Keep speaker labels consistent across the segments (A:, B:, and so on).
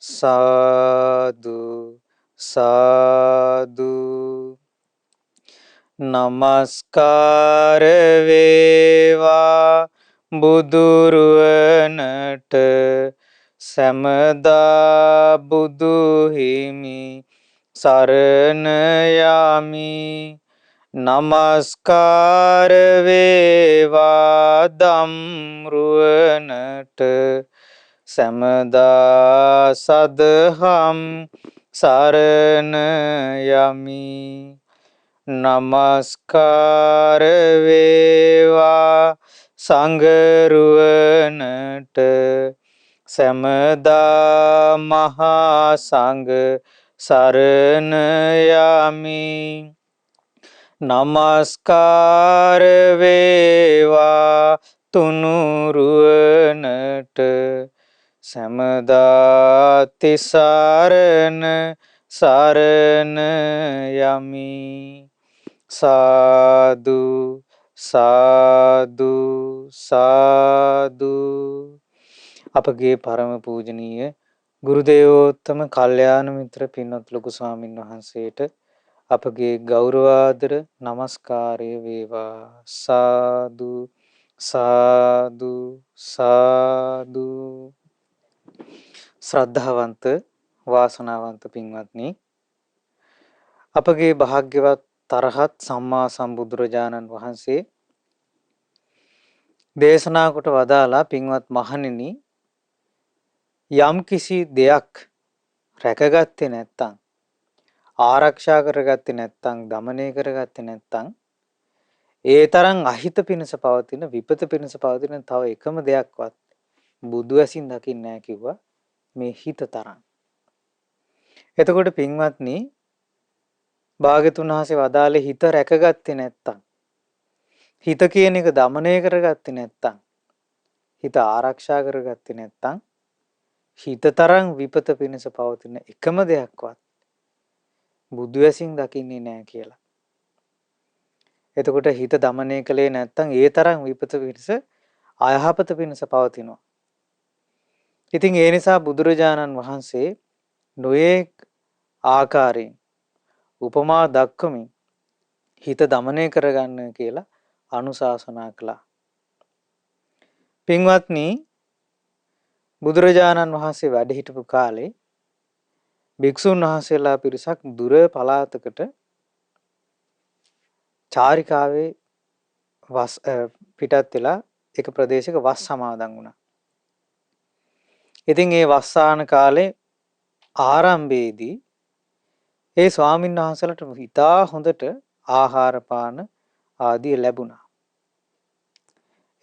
A: සාදු සාදු නමස්කාර වේවා බුදුරුවනට සැමදා බුදු හිමි සරණ යමි නමස්කාර වේවා ධම්රුවනට සැමදා සදහම් සරණ යමි නමස්කාර වේවා සංඝරුවනට සැමදා මහා සංඝ සරණ යමි නමස්කාර වේවා තුනුරුවනට සැමදා තිසරණ සරණ යමි සාදු සාදු සාදු අපගේ පරම පූජනීය ගුරු දේවෝත්තම කල්යාණ මිත්‍ර පින්වත් ලොකු ස්වාමින් වහන්සේට අපගේ ගෞරවාදර නමස්කාරය වේවා සාදු සාදු සාදු ශ්‍රද්ධාවන්ත වාසනාවන්ත පින්වත්නි අපගේ භාග්‍යවත් තරහත් සම්මා සම්බුදුරජාණන් වහන්සේ දේශනා කොට වදාලා පින්වත් මහණෙනි යම් කිසි දෙයක් රැකගත්තේ නැත්නම් ආරක්ෂා කරගත්තේ නැත්නම් দমনය කරගත්තේ නැත්නම් ඒ තරම් අහිත පිණිස පවතින විපත පිණිස පවතින තව එකම දෙයක්වත් බුදු ඇසින් දකින්නේ නැහැ කිව්වා මේ හිත තරම්. එතකොට පින්වත්නි භාග්‍යතුන් වහන්සේ වදාළේ හිත රැකගත්තේ නැත්නම් හිත කියන එක দমনය කරගත්තේ නැත්නම් හිත ආරක්ෂා කරගත්තේ නැත්නම් හිත තරම් විපත පිණිස පවතින එකම දෙයක්වත් බුදු ඇසින් දකින්නේ නැහැ කියලා. එතකොට හිත দমনය කළේ නැත්නම් ඒ තරම් විපත පිණිස අයහපත පිණිස පවතිනවා. ඉතින් ඒ නිසා බුදුරජාණන් වහන්සේ නොයේක් ආකාරයෙන් උපමා දක්වමින් හිත দমনය කරගන්න කියලා අනුශාසනා කළා. පින්වත්නි බුදුරජාණන් වහන්සේ වැඩ හිටපු කාලේ භික්ෂුන් වහන්සේලා පිරිසක් දුර පළාතකට චාරිකාවේ පිටත් වෙලා එක ප්‍රදේශයක වස් සමාදන් වුණා. ඉතින් ඒ වස්සාන කාලේ ආරම්භයේදී ඒ ස්වාමීන් වහන්සේලාට ඉතා හොඳට ආහාර පාන ආදී ලැබුණා.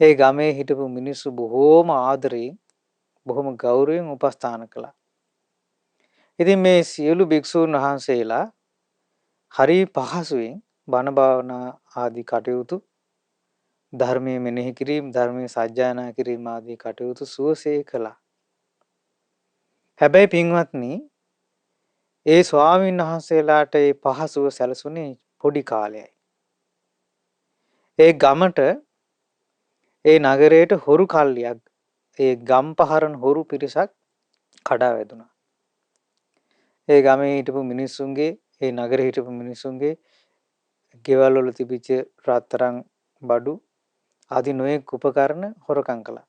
A: ඒ ගමේ හිටපු මිනිස්සු බොහෝම ආදරයෙන් බොහොම ගෞරවයෙන් උපස්ථාන කළා. ඉතින් මේ සියලු භික්ෂූන් වහන්සේලා හරි පහසුවෙන් බණ භාවනා ආදී කටයුතු ධර්මයේ මෙනෙහි කිරීම ධර්මයේ සජ්ජායනා කිරීම ආදී කටයුතු සුවසේ කළා. හැබැයි පින්වත්නි ඒ ස්වාමීන් වහන්සේලාට ඒ පහසුව සැලසුනේ පොඩි කාලයයි. ඒ ගමට ඒ නගරයට හොරු කල්ලියක් ඒ ගම් පහරන හොරු පිරිසක් කඩා වැදුනා. ඒ ගමේ හිටපු මිනිස්සුන්ගේ ඒ නගරේ හිටපු මිනිස්සුන්ගේ ගෙවල් වල තිබිච්ච රත්තරන් බඩු ආදී නොයෙක් උපකරණ හොරකම් කළා.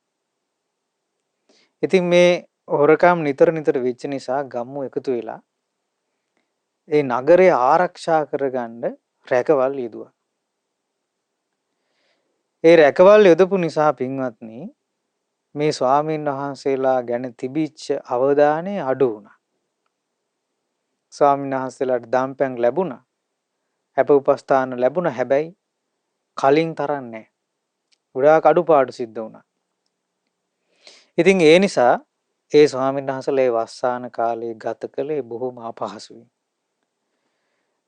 A: ඉතින් මේ හොරකම් නිතර වෙච්ච නිසා ගම්මු එකතු වෙලා ඒ නගරය ආරක්ෂා කරගන්න රැකවල් යෙදුවා. ඒ රැකවල් යොදපු නිසා පින්වත්නි මේ ස්වාමීන් වහන්සේලා ගැන තිබිච්ච අවධානය අඩු වුණා. ස්වාමීන් වහන්සේලාට දාම්පැන් ලැබුණා. අප උපස්ථාන ලැබුණා. හැබැයි කලින් තරම් නැහැ. ගොඩාක් අඩුපාඩු සිද්ධ වුණා. ඉතින් ඒ නිසා ඒ ස්වාමීන් වහන්සේලා ඒ වස්සාන කාලේ ගත කළේ බොහොම අපහසුයි.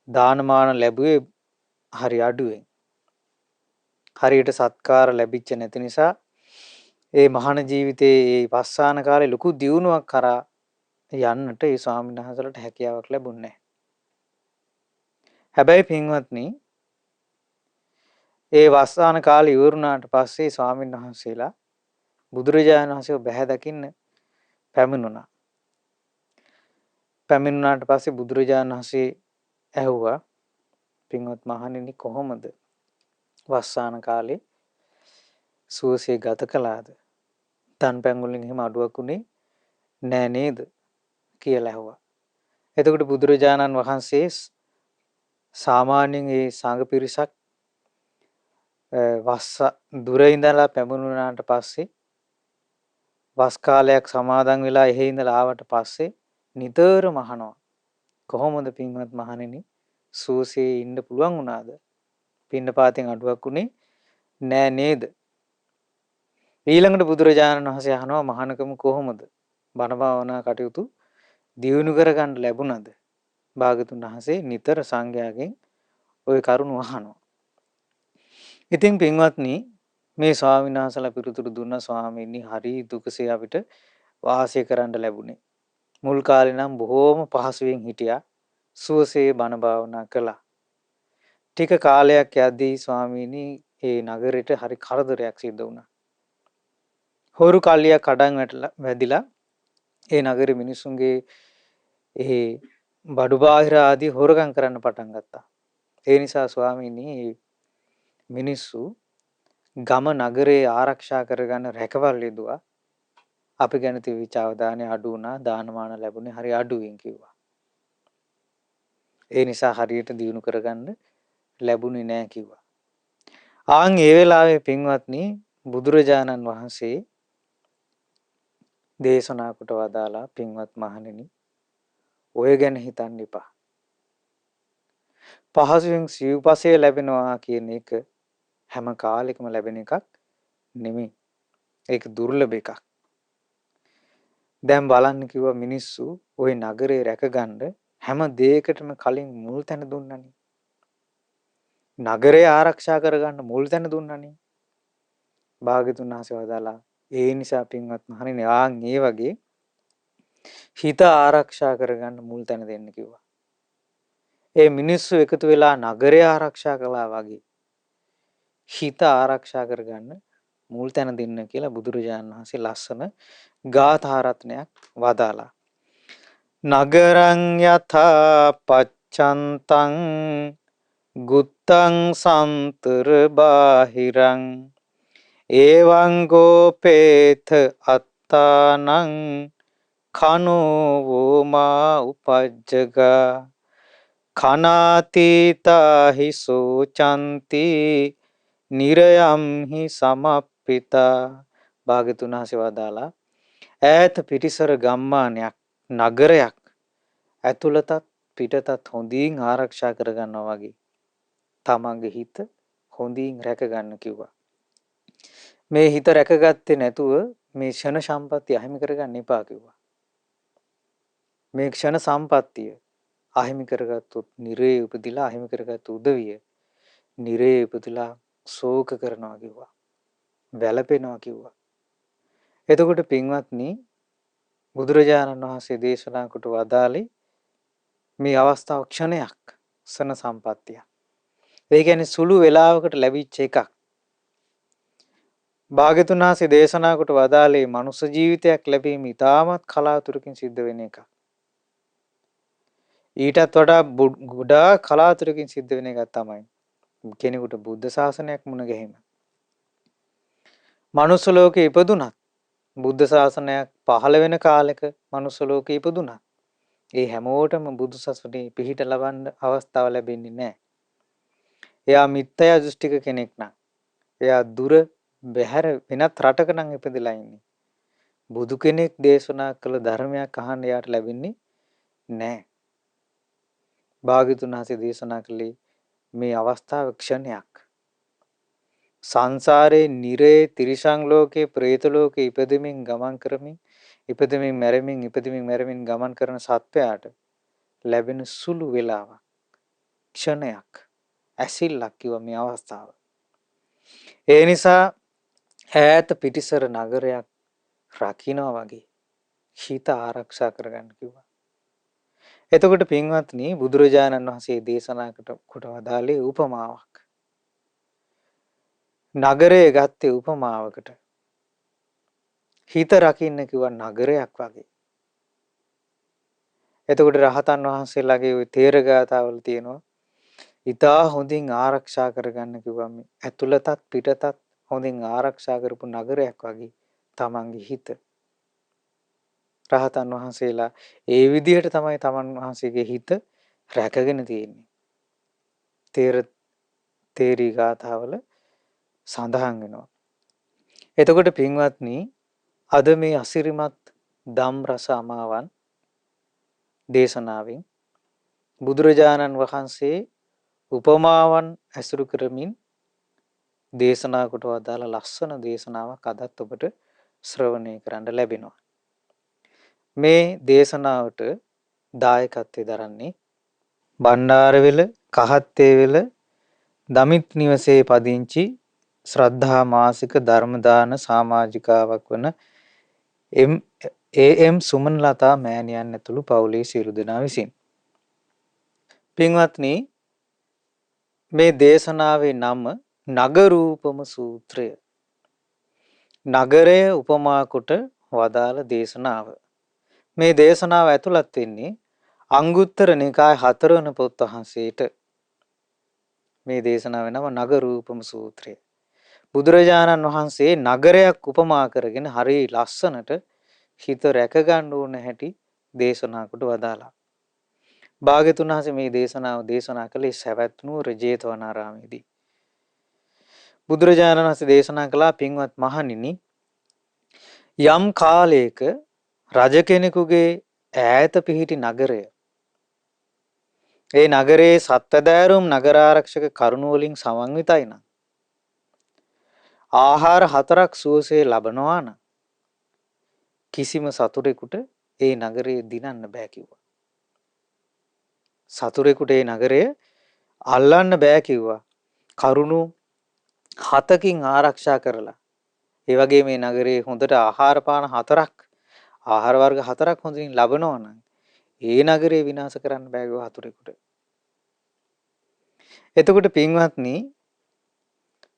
A: දානමාන ලැබුවේ හරි අඩුවෙන්. හරියට සත්කාර ලැබිච්ච නැති නිසා ඒ මහාන ජීවිතයේ ඒ වස්සාන කාලේ ලොකු දියුණුවක් කරා යන්නට ඒ ස්වාමීන් වහන්සේලාට හැකියාවක් ලැබුණේ නැහැ. හැබැයි පින්වත්නි ඒ වස්සාන කාලේ ඉවරුණාට පස්සේ ස්වාමීන් වහන්සේලා බුදුරජාණන් වහන්සේව බැහැ දකින්න පැමිණුණා. පැමිණුණාට පස්සේ බුදුරජාණන් වහන්සේ ඇහුවා පින්වත් මහණෙනි කොහොමද වස්සාන කාලේ සුවසේ ගත කළාද? තන් පැන් වලින් එහෙම අඩුවක් උනේ නෑ නේද කියලා ඇහුවා. එතකොට බුදුරජාණන් වහන්සේ සාමාන්‍යයෙන් ඒ සංඝ පිරිසක් වස්ස දුර ඉඳලා පැමුණුනාට පස්සේ වස් කාලයක් සමාදන් වෙලා එහෙ ඉඳලා ආවට පස්සේ නිතරම අහනවා කොහොමද පින්වත් මහණෙනි සුවසේ ඉන්න පුළුවන් වුණාද? පින්නපාතෙන් අඩුවක් උනේ නෑ නේද? ඊළඟට බුදුරජාණන් වහන්සේ අහනවා මහානකම කොහොමද? බණ භාවනා කටයුතු දියුණු කරගන්න ලැබුණද? භාගතුන් වහන්සේ නිතර සංඝයාගෙන් ওই කරුණ අහනවා. ඉතින් පින්වත්නි මේ ස්වාමීන් වහන්සේලා පිළිතුරු දුන්න ස්වාමීනි හරි දුකසේ අපිට වාසය කරන්න ලැබුණේ. මුල් කාලේ නම් බොහෝම පහසුවෙන් හිටියා. සුවසේ බණ භාවනා කළා. ටික කාලයක් යද්දී ස්වාමීනි ඒ නගරෙට හරි කරදරයක් සිද්ධ වුණා. හොරු කල්ලියක් කඩන් වැදිලා ඒ නගරේ මිනිසුන්ගේ ඒ බඩු බාහිර ආදී හොරගම් කරන්න පටන් ගත්තා. ඒ නිසා ස්වාමීනි මිනිස්සු ගම නගරේ ආරක්ෂා කරගන්න රැකවල් යෙදුවා. අපි ගැන තිබිච්ච අවධානය අඩු වුණා. දානමාන ලැබුණේ හරි අඩුවෙන් කිව්වා. ඒ නිසා හරියට දියුණු කරගන්න ලැබුණේ නැහැ කිව්වා. ආන් ඒ වෙලාවේ පින්වත්නි බුදුරජාණන් වහන්සේ දේශනා කොට වදාලා පින්වත් මහණෙනි ඔය ගැන හිතන්න එපා. පහසුවෙන් සිව්පසය ලැබෙනවා කියන එක හැම කාලෙකම ලැබෙන එකක් නෙමෙයි. ඒක දුර්ලභ එකක්. දැන් බලන්න කිව්වා මිනිස්සු ওই නගරේ රැකගන්න හැම දෙයකටම කලින් මුල් තැන දුන්නනේ. නගරය ආරක්ෂා කරගන්න මුල් තැන දුන්නනේ. භාග්‍යතුන් වහන්සේ වදාලා ඒ නිසා පින්වත් මහණෙනි ආන් ඒ වගේ හිත ආරක්ෂා කරගන්න මුල් තැන දෙන්න කිව්වා. ඒ මිනිස්සු එකතු වෙලා නගරය ආරක්ෂා කළා වගේ හිත ආරක්ෂා කරගන්න මුල් තැන දෙන්න කියලා බුදුරජාණන් වහන්සේ ලස්සන ගාථා රත්නයක් වදාලා. නගරං යථා පච්ඡන්තං ගුත්තං සම්තර බාහිරං එවං ගෝපේත අත්තානං කනෝ වෝමා උපජ්ජගා කනාතීතාහි සෝචන්ති නිරයම් හි සමප්පිතා. භාග්‍යතුන් වහන්සේ වදාලා ඈත පිටිසර ගම්මානයක් නගරයක් ඇතුළතත් පිටතත් හොඳින් ආරක්ෂා කරගන්නවා වගේ තමන්ගේ හිත හොඳින් රැකගන්න කිව්වා. මේ හිත රැකගත්තේ නැතුව මේ ක්ෂණ සම්පත්තිය අහිමි කරගන්න එපා කිව්වා. මේ ක්ෂණ සම්පත්තිය අහිමි කරගත්තොත් නිරේ උපදිලා අහිමි කරගත්තු උදවිය නිරේ උපදිලා ශෝක කරනවා කිව්වා. වැළපෙනවා කිව්වා. එතකොට පින්වත්නි බුදුරජාණන් වහන්සේ දේශනා කොට වදාළේ මේ අවස්ථාව ක්ෂණයක් සන සම්පත්තිය. ඒ කියන්නේ සුළු වේලාවකට ලැබිච්ච එකක්. භාග්‍යතුන් වහන්සේ දේශනා කොට වදාළේ මනුෂ්‍ය ජීවිතයක් ලැබීම ඉතාමත් කලාතුරකින් සිද්ධ වෙන එකක්. ඊටත් වඩා ගොඩාක් කලාතුරකින් සිද්ධ වෙන එකක් තමයි කෙනෙකුට බුද්ධ ශාසනයක් මුණ ගැහිම. මනුස්ස ලෝකේ ඉපදුනත් බුද්ධ ශාසනයක් පහළ වෙන කාලෙක මනුස්ස ලෝකේ ඉපදුනත් ඒ හැමෝටම බුදු සසුනේ පිහිට ලබන්න අවස්ථාව ලැබෙන්නේ නැහැ. එයා මිත්‍යා දෘෂ්ටික කෙනෙක් නම් එයා දුර බැහැර වෙනත් රටක නම් ඉපදලා ඉන්නේ. බුදු කෙනෙක් දේශනා කළ ධර්මයක් අහන්න එයාට ලැබෙන්නේ නැහැ. භාග්‍යතුන් වහන්සේ දේශනා කළේ මේ අවස්ථාව ක්ෂණයක්. සංසාරේ නිරේ තිරිසන් ලෝකේ പ്രേත ලෝකේ ඉපදෙමින් ගමන් කරමින් ඉපදෙමින් මැරෙමින් ගමන් කරන සත්වයාට ලැබෙන සුළු වේලාවක් ක්ෂණයක් ඇසිල්ලක් කිව්ව මේ අවස්ථාව. ඒ නිසා ඈත පිටිසර නගරයක් රකින්නවා වගේ හිත ආරක්ෂා කරගන්න කිව්වා. එතකොට පින්වත්නි බුදුරජාණන් වහන්සේ දේශනා කොට වදාළේ උපමාවක්. නගරය ගත්තේ උපමාවකට. හිත රකින්න කිව්වා නගරයක් වගේ. එතකොට රහතන් වහන්සේලාගේ ওই තේරගතාවල තියෙනවා ඊටා හොඳින් ආරක්ෂා කරගන්න කිව්වම ඇතුළතත් පිටතත් හොඳින් ආරක්ෂා කරපු නගරයක් වගේ තමන්ගේ හිත. රහතන් වහන්සේලා ඒ විදිහට තමයි තමන් වහන්සේගේ හිත රැකගෙන තියෙන්නේ. තේරී ගාථාවල සඳහන් වෙනවා. එතකොට පින්වත්නි අද මේ අසිරිමත් ධම් රස අමාවන් දේශනාවෙන් බුදුරජාණන් වහන්සේ උපමාවන් ඇසුරු කරමින් දේශනා කොට වදාළ ලස්සන දේශනාවක් අදත් ඔබට ශ්‍රවණය කරන්න ලැබෙනවා. මේ දේශනාවට දායකත්වයෙන් දරන්නේ බණ්ඩාරවෙල කහත්තේවෙල දමිත් නිවසේ පදිංචි ශ්‍රද්ධා මාසික ධර්මදාන සමාජිකාවක් වන එම් සුමනලතා මෑණියන් ඇතුළු පවුලේ සියලු දෙනා විසින්. පින්වත්නි මේ දේශනාවේ නම නගරූපම සූත්‍රය. නගරය උපමා කොට වදාළ දේශනාව. මේ දේශනාව ඇතුළත් වෙන්නේ අංගුත්තර නිකාය 4 වන පොත් වහන්සේට. මේ දේශනාවේ නම නගරූපම සූත්‍රය. බුදුරජාණන් වහන්සේ නගරයක් උපමා කරගෙන හරි ලස්සනට හිත රැක ගන්න ඕන හැටි දේශනා කොට වදාලා. භාග්‍යතුන් වහන්සේ මේ දේශනාව දේශනා කළේ සවැත් නුවර ජේතවනාරාමේදී. බුදුරජාණන් වහන්සේ දේශනා කළා පින්වත් මහණෙනි යම් කාලයක රජ කෙනෙකුගේ ඈත පිහිටි නගරය ඒ නගරයේ සත්වදෑරුම් නගරාරක්ෂක කරුණු වලින් සමන්විතයි නම් ආහාර 4ක් සුවසේ ලබනවා නම් කිසිම සතුරෙකුට ඒ නගරය දිනන්න බෑ කිව්වා. සතුරෙකුට ඒ නගරය අල්ලන්න බෑ කිව්වා. කරුණු 7කින් ආරක්ෂා කරලා. ඒ වගේ මේ නගරේ හොඳට ආහාර පාන 4ක් ආහාර වර්ග 4ක් හොඳින් ලබනවා නම් ඒ නගරේ විනාශ කරන්න බෑ කිව්වා හතුරෙකුට. එතකොට පින්වත්නි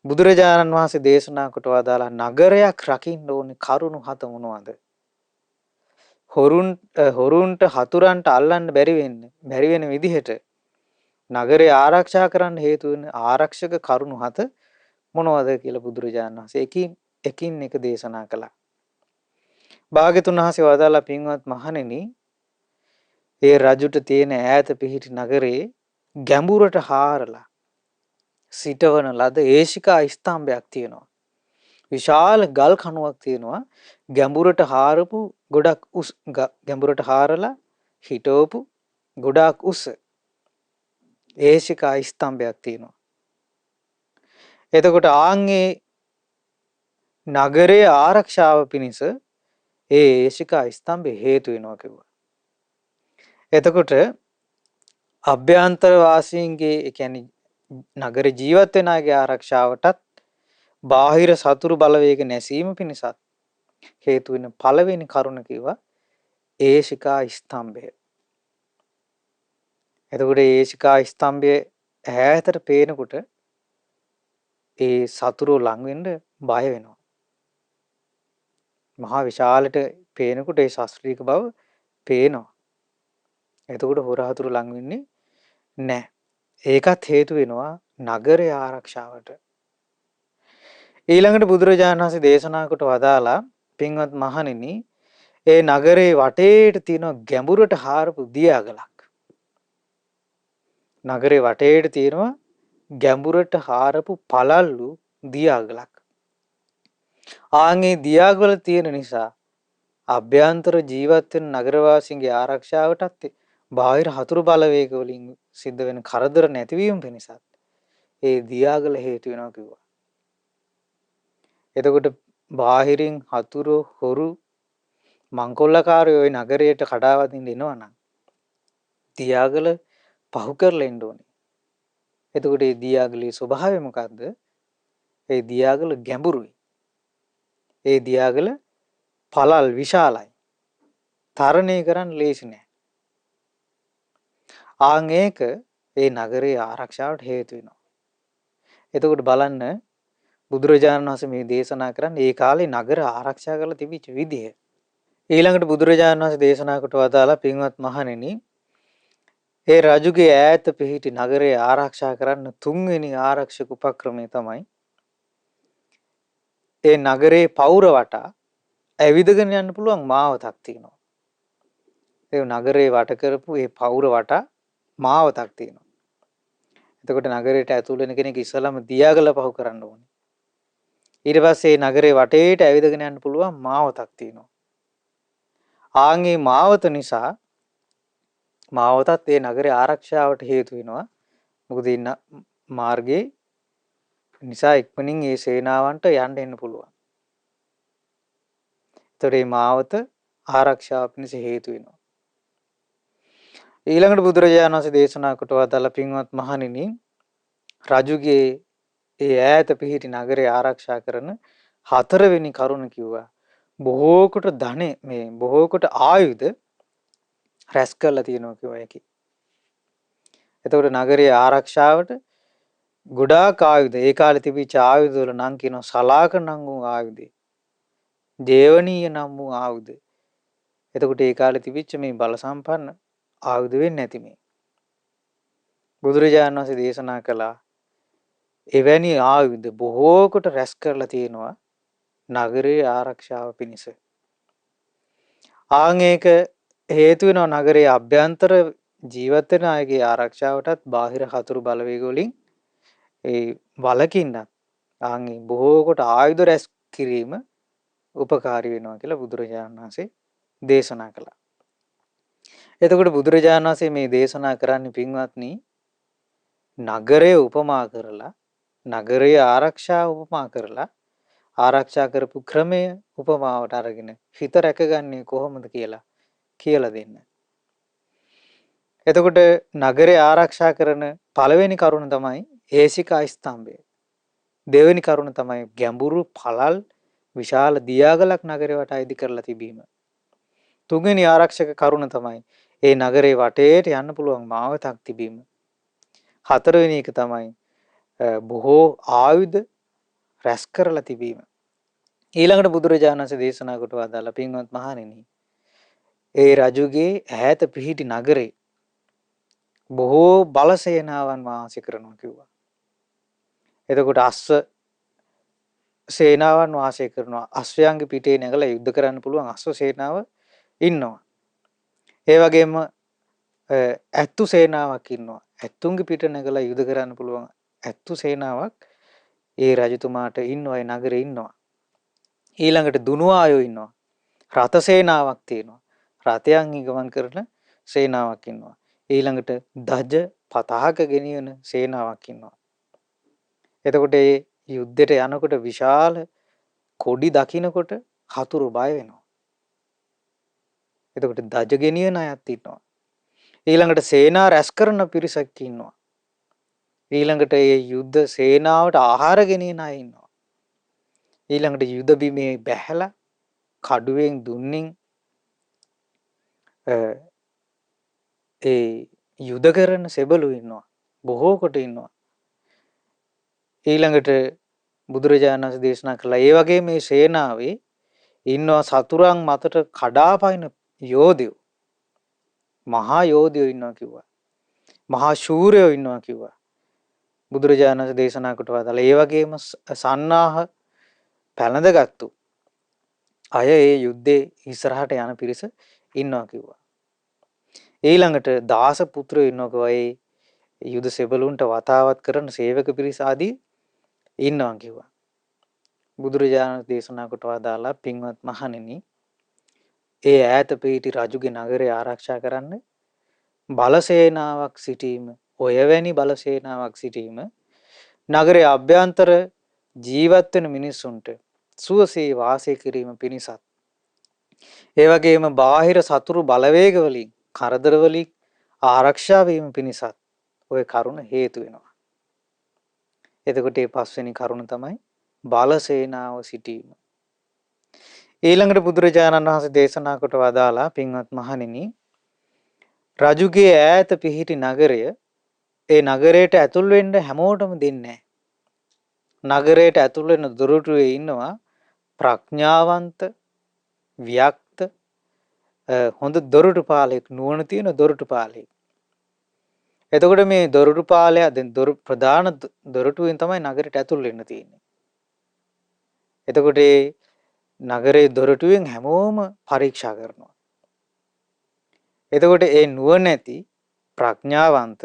A: බුදුරජාණන් වහන්සේ දේශනා කොට වදාලා නගරයක් රකින්න ඕනේ කරුණු 7 මොනවද? හොරුන්ට හතුරන්ට අල්ලන්න බැරි වෙන විදිහට නගරය ආරක්ෂා කරන්න හේතු වෙන ආරක්ෂක කරුණු 7 මොනවද කියලා බුදුරජාණන් වහන්සේ එකින් එක දේශනා කළා. භාග්‍යතුන් වහන්සේ වදාලා පින්වත් මහණෙනි ඒ රජුට තියෙන ඈත පිහිටි නගරේ ගැඹුරට හාරලා සිටවන ලද ඒශිකා ස්තම්භයක් තියෙනවා. විශාල ගල් කණුවක් තියෙනවා. ගැඹුරට හාරපු ගොඩක් උස් ගැඹුරට හාරලා හිටවපු ගොඩක් උස ඒශිකා ස්තම්භයක් තියෙනවා. එතකොට ආන්ගේ නගරයේ ආරක්ෂාව පිණිස ඒ ඒශිකා ස්තම්භය හේතු වෙනවා කිව්වා. එතකොට අභ්‍යන්තර වාසීන්ගේ ඒ කියන්නේ නගර ජීවත් වෙන අයගේ ආරක්ෂාවටත් බාහිර සතුරු බලවේග නැසීම පිණිසත් හේතු වෙන පළවෙනි කරුණ කිව්වා ඒශිකා ස්තම්භය. එතකොට ඒශිකා ස්තම්භය ඈතට පේනකොට ඒ සතුරු ලඟ වෙන්න බය වෙනවා. මහා විශාලට පේනකොට ඒ ශාස්ත්‍රීය බව පේනවා. එතකොට හොරහතුරු ලඟ වෙන්නේ නැහැ. ඒකත් හේතු වෙනවා නගරය ආරක්ෂාවට. ඊළඟට බුදුරජාණන් වහන්සේ දේශනා කොට වදාලා පින්වත් මහණෙනි ඒ නගරේ වටේට තියෙන ගැඹුරට හාරපු දියාගලක්. නගරේ වටේට තියෙනවා ගැඹුරට හාරපු පළල්ලු දියාගලක්. ආන්ගේ දියාගල තියෙන නිසා අභ්‍යන්තර ජීවත් වෙන නගරවාසීන්ගේ ආරක්ෂාවටත් බාහිර හතුරු බලවේග වලින් සිද්ධ වෙන කරදර නැතිවීම පිණිසත් ඒ දියාගල හේතු වෙනවා කිව්වා. එතකොට බාහිරින් හතුරු හොරු මංකොල්ලකාරයෝ ওই නගරයට කඩා වදින්න එනවා නම් දියාගල පහු කරලා එන්න ඕනේ. එතකොට මේ දියාගලේ ස්වභාවය මොකද්ද? ඒ දියාගල ගැඹුරුයි. ඒ දියාගල පළල් විශාලයි. තරණය කරන්න ලේසි නෑ. ආන් ඒක ඒ නගරයේ ආරක්ෂාවට හේතු වෙනවා. එතකොට බලන්න බුදුරජාණන් වහන්සේ මේ දේශනා කරන්නේ ඒ කාලේ නගර ආරක්ෂා කරලා තිබිච්ච විදිය. ඊළඟට බුදුරජාණන් වහන්සේ දේශනා කොට වදාලා පින්වත් මහණෙනි, ඒ රජුගේ ඈත පිහිටි නගරය ආරක්ෂා කරන්න තුන්වෙනි ආරක්ෂක උපක්‍රමය තමයි ඒ නගරේ පවුර වටා ඇවිදගෙන යන්න පුළුවන් මාවතක් තියෙනවා. ඒ නගරේ වට කරපු ඒ පවුර වටා මාවතක් තියෙනවා. එතකොට නගරයට ඇතුල් වෙන කෙනෙක් ඉස්සලම දියාගල පහු කරන්න ඕනේ. ඊට පස්සේ මේ නගරේ වටේට ඇවිදගෙන යන්න පුළුවන් මාවතක් තියෙනවා. ආන්ගේ මාවත නිසා මාවතත් ඒ නගරේ ආරක්ෂාවට හේතු වෙනවා. මොකද ඉන්න මාර්ගයේ නිසා ඉක්මනින් ඒ සේනාවන්ට යන්න එන්න පුළුවන්. ඒතර මේ මාවත ආරක්ෂාව පිණිස හේතු වෙනවා. ඊළඟට බුදුරජාණන් වහන්සේ දේශනා කොට වදාළ පින්වත් මහණෙනි, රජුගේ ඒ ඈත පිහිටි නගරය ආරක්ෂා කරන හතරවෙනි කරුණ කිව්වා. බොහෝ කොට ධනෙ මේ බොහෝ කොට ආයුධ රැස් කරලා තියෙනවා කිව්වා ඒකේ. එතකොට නගරයේ ආරක්ෂාවට ගොඩාක් ආයුධ ඒ කාලේ තිබිච්ච ආයුධ වල නම් කියනවා සලාක නම් වූ ආයුධය. දේවනීය නම් වූ ආයුධ. එතකොට ඒ කාලේ තිබිච්ච මේ බල සම්පන්න ආයුධ වෙන්නේ නැති මේ. බුදුරජාණන් වහන්සේ දේශනා කළා එවැනි ආයුධ බොහෝ කොට රැස් කරලා තියෙනවා නගරයේ ආරක්ෂාව පිණිස. ආන් ඒක හේතු වෙනවා නගරයේ අභ්‍යන්තර ජීවත් වෙන අයගේ ආරක්ෂාවටත් බාහිර හතුරු බලවේග වලින් ඒ වලකින්නත් ආන්ගේ බොහෝ කොට ආයුධ රැස් කිරීම උපකාරී වෙනවා කියලා බුදුරජාණන් වහන්සේ දේශනා කළා. එතකොට බුදුරජාණන් වහන්සේ මේ දේශනා කරන්නේ පින්වත්නි නගරය උපමා කරලා නගරයේ ආරක්ෂාව උපමා කරලා ආරක්ෂා කරපු ක්‍රමය උපමාවට අරගෙන හිත රැකගන්නේ කොහොමද කියලා දෙන්න. එතකොට නගරය ආරක්ෂා කරන පළවෙනි කරුණ තමයි ඒසිකා ස්තම්භය. දෙවෙනි කරුණ තමයි ගැඹුරු පළල් විශාල දියාගලක් නගරේ වට අයිති කරලා තිබීම. තුන්වෙනි ආරක්ෂක කරුණ තමයි ඒ නගරේ වටේට යන්න පුළුවන් මාවතක් තිබීම. හතරවෙනි එක තමයි බොහෝ ආයුධ රැස් කරලා තිබීම. ඊළඟට බුදුරජාණන් වහන්සේ දේශනා කොට වදාලා පින්වත් මහණෙනි, ඒ රජුගේ ඈත පිහිටි නගරේ බොහෝ බල සේනාවන් වාසය කරනවා කිව්වා. එතකොට අස්ස සේනාවන් වාසය කරනවා. අශ්වයන්ගේ පිටේ නැගලා යුද්ධ කරන්න පුළුවන් අශ්ව සේනාව ඉන්නවා. ඒ වගේම ඇත්තු සේනාවක් ඉන්නවා. ඇත්තුන්ගේ පිට නැගලා යුද්ධ කරන්න පුළුවන් ඇත්තු සේනාවක් ඒ රජතුමාට ඉන්නවා. ඒ නගරේ ඉන්නවා. ඊළඟට දුනුආයෝ ඉන්නවා. රථ සේනාවක් තියෙනවා. රථයන් ගමන් කරන සේනාවක් ඉන්නවා. ඊළඟට දජ පතාක ගෙනියන සේනාවක් ඉන්නවා. එතකොට මේ යුද්ධයට යනකොට විශාල කොඩි දකින්නකොට හතුරු බය වෙනවා. එතකොට දජ ගෙනියන අයත් ඉන්නවා. ඊළඟට සේනා රැස් කරන පිරිසක් ඉන්නවා. ඊළඟට මේ යුද්ධ සේනාවට ආහාර ගෙනියන අය ඉන්නවා. ඊළඟට යුද බිමේ බැහැලා කඩුවෙන් දුන්නින් ඒ යුද කරන සෙබළු ඉන්නවා. බොහෝ කොට ඉන්නවා. ඊළඟට බුදුරජාණන් වහන්සේ දේශනා කළා ඒ වගේ මේ සේනාවේ ඉන්නවා සතුරන් මතට කඩාපයින් යෝධයෝ. මහා යෝධයෝ ඉන්නවා කිව්වා. මහා ශූරයෝ ඉන්නවා කිව්වා. බුදුරජාණන් වහන්සේ දේශනා කොට වදාළා ඒ වගේම සන්නාහ පැලඳගත්තු අය ඒ යුද්ධේ ඉස්සරහට යන පිරිස ඉන්නවා කිව්වා. ඊළඟට දාස පුත්‍රයෝ ඉන්නවා කිව්වා. ඒ යුද සෙබළුන්ට වතාවත් කරන සේවක පිරිස ආදී ඉන්නවා කිව්වා. බුදුරජාණන් දේශනා කොට වදාලා පින්වත් මහණෙනි, ඒ ඈත පිහිටි රජුගේ නගරය ආරක්ෂා කරන්න බලසේනාවක් සිටීම, ඔයවැනි බලසේනාවක් සිටීම නගරයේ අභ්‍යන්තර ජීවත් වෙන මිනිසුන්ට සුවසේ වාසය කිරීම පිණිසත්, ඒ වගේම බාහිර සතුරු බලවේග වලින් කරදර වලින් ආරක්ෂා වීම පිණිසත් ওই කරුණ හේතු වෙනවා. එතකොට මේ පස්වෙනි කරුණ තමයි බලසේනාව සිටීම. ඊළඟට බුදුරජාණන් වහන්සේ දේශනා කොට වදාලා පින්වත් මහණෙනි, රජුගේ ඈත පිහිටි නගරය ඒ නගරයට ඇතුල් වෙන්න හැමෝටම දෙන්නේ නැහැ. නගරයට ඇතුල් වෙන දොරටුවේ ඉන්නවා ප්‍රඥාවන්ත, වික්ත, හොඳ දොරටු පාලෙක් නුවණ තියෙන දොරටු පාලෙක්. එතකොට මේ දොරටු පාලයා දැන් ප්‍රධාන දොරටුවෙන් තමයි නගරයට ඇතුල් වෙන්න තියෙන්නේ. එතකොට ඒ නගරේ දොරටුවෙන් හැමෝම පරීක්ෂා කරනවා. එතකොට ඒ නුවණැති ප්‍රඥාවන්ත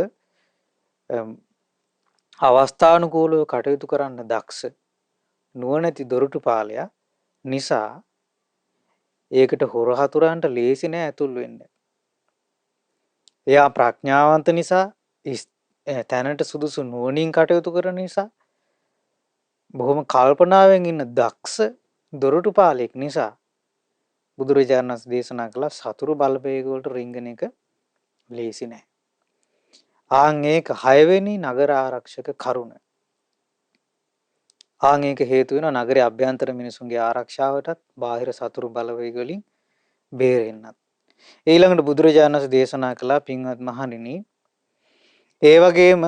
A: අවස්ථානුකූලව කටයුතු කරන්න දක්ෂ නුවණැති දොරටු පාලයා නිසා ඒකට හොරහතුරන්ට ලේසි නෑ ඇතුල් වෙන්න. එයා ප්‍රඥාවන්ත නිසා තැනට සුදුසු නුවණින් කටයුතු කරන නිසා බොහොම කල්පනාවෙන් ඉන්න දක්ෂ දොරටු පාලෙක් නිසා බුදුරජාණන් වහන්සේ දේශනා කළ සතුරු බලවේග වලට රිංගන එක ලේසි නෑ. ආන් ඒක 6 වෙනි නගර ආරක්ෂක කරුණ. ආන් ඒක හේතු වෙනවා නගරයේ අභ්‍යන්තර මිනිසුන්ගේ ආරක්ෂාවටත් බාහිර සතුරු බලවේග වලින් බේරෙන්නත්. ඊළඟට බුදුරජාණන් වහන්සේ දේශනා කළා පින්වත් මහණෙනි ඒ වගේම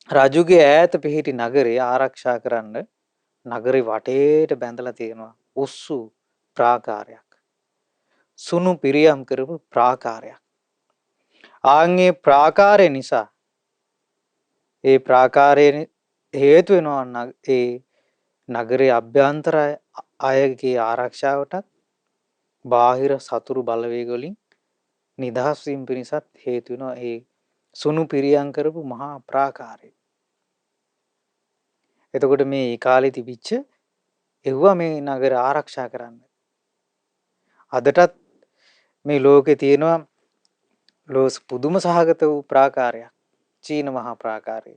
A: රජුගේ ඈත පිහිටි නගරය ආරක්ෂා කරන්න නගරේ වටේට බැඳලා තියෙනවා උස්සු ප්‍රාකාරයක්. සුණු පිරියම් කරපු ප්‍රාකාරයක්. ආන්ගේ ප්‍රාකාරය නිසා ඒ ප්‍රාකාරයේ හේතු වෙනවා ඒ නගරයේ අභ්‍යන්තර අයගේ ආරක්ෂාවටත් බාහිර සතුරු බලවේග වලින් නිදහස් වීම පිණිසත් හේතු වෙනවා ඒ සුණු පිරියම් කරපු මහා ප්‍රාකාරය. එතකොට මේ කාලේ තිබිච්ච එව්වා මේ නගර ආරක්ෂා කරන්න. අදටත් මේ ලෝකේ තියෙනවා ලෝස් පුදුම සහගත වූ ප්‍රාකාරයක් චීන මහා ප්‍රාකාරය.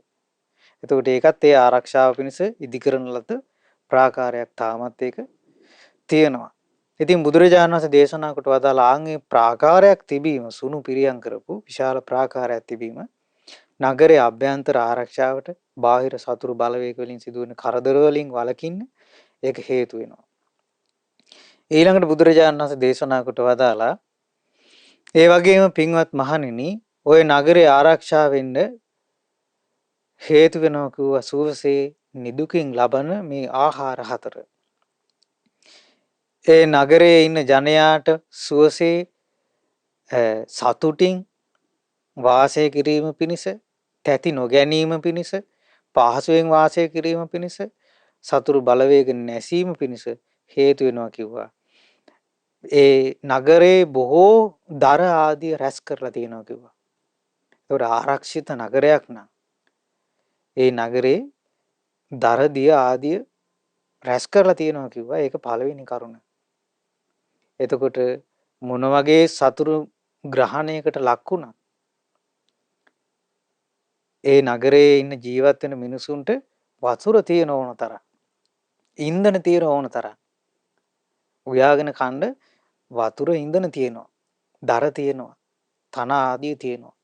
A: එතකොට ඒකත් ඒ ආරක්ෂාව පිණිස ඉදිකරන ලද ප්‍රාකාරයක් තාමත් ඒක තියෙනවා. ඉතින් බුදුරජාණන් වහන්සේ දේශනා කොට වදාළ ආන්ගේ ප්‍රාකාරයක් තිබීම සුණු පිරියම් කරපු විශාල ප්‍රාකාරයක් තිබීම නගරයේ අභ්‍යන්තර ආරක්ෂාවට බාහිර සතුරු බලවේග වලින් සිදුවන කරදර වලින් වළකින්න ඒක හේතු වෙනවා. ඊළඟට බුදුරජාණන් වහන්සේ දේශනා කොට වදාලා ඒ වගේම පින්වත් මහණෙනි ওই නගරේ ආරක්ෂා වෙන්න හේතු වෙනවා කිව්වා සුවසේ නිදුකින් ලබන මේ ආහාර හතර. ඒ නගරයේ ඉන්න ජනයාට සුවසේ සතුටින් වාසය කිරීම පිණිස, තැති නොගැනීම පිණිස, පහසුවෙන් වාසය කිරීම පිණිස, සතුරු බලවේග නැසීම පිණිස හේතු වෙනවා කිව්වා. ඒ නගරේ බොහෝ දර ආදිය රැස් කරලා තියෙනවා කිව්වා. ඒකට ආරක්ෂිත නගරයක් නම් ඒ නගරේ දර දිය ආදිය රැස් කරලා තියෙනවා කිව්වා. ඒක පළවෙනි කරුණ. එතකොට මොන වගේ සතුරු ග්‍රහණයකට ලක් වුණා ඒ නගරේ ඉන්න ජීවත් වෙන මිනිසුන්ට වතුර තියෙන ඕන තරම් ඉන්ධන තියෙන ඕන තරම් උයාගෙන කන්න වතුර ඉන්ධන තියෙනවා දර තියෙනවා තන ආදී තියෙනවා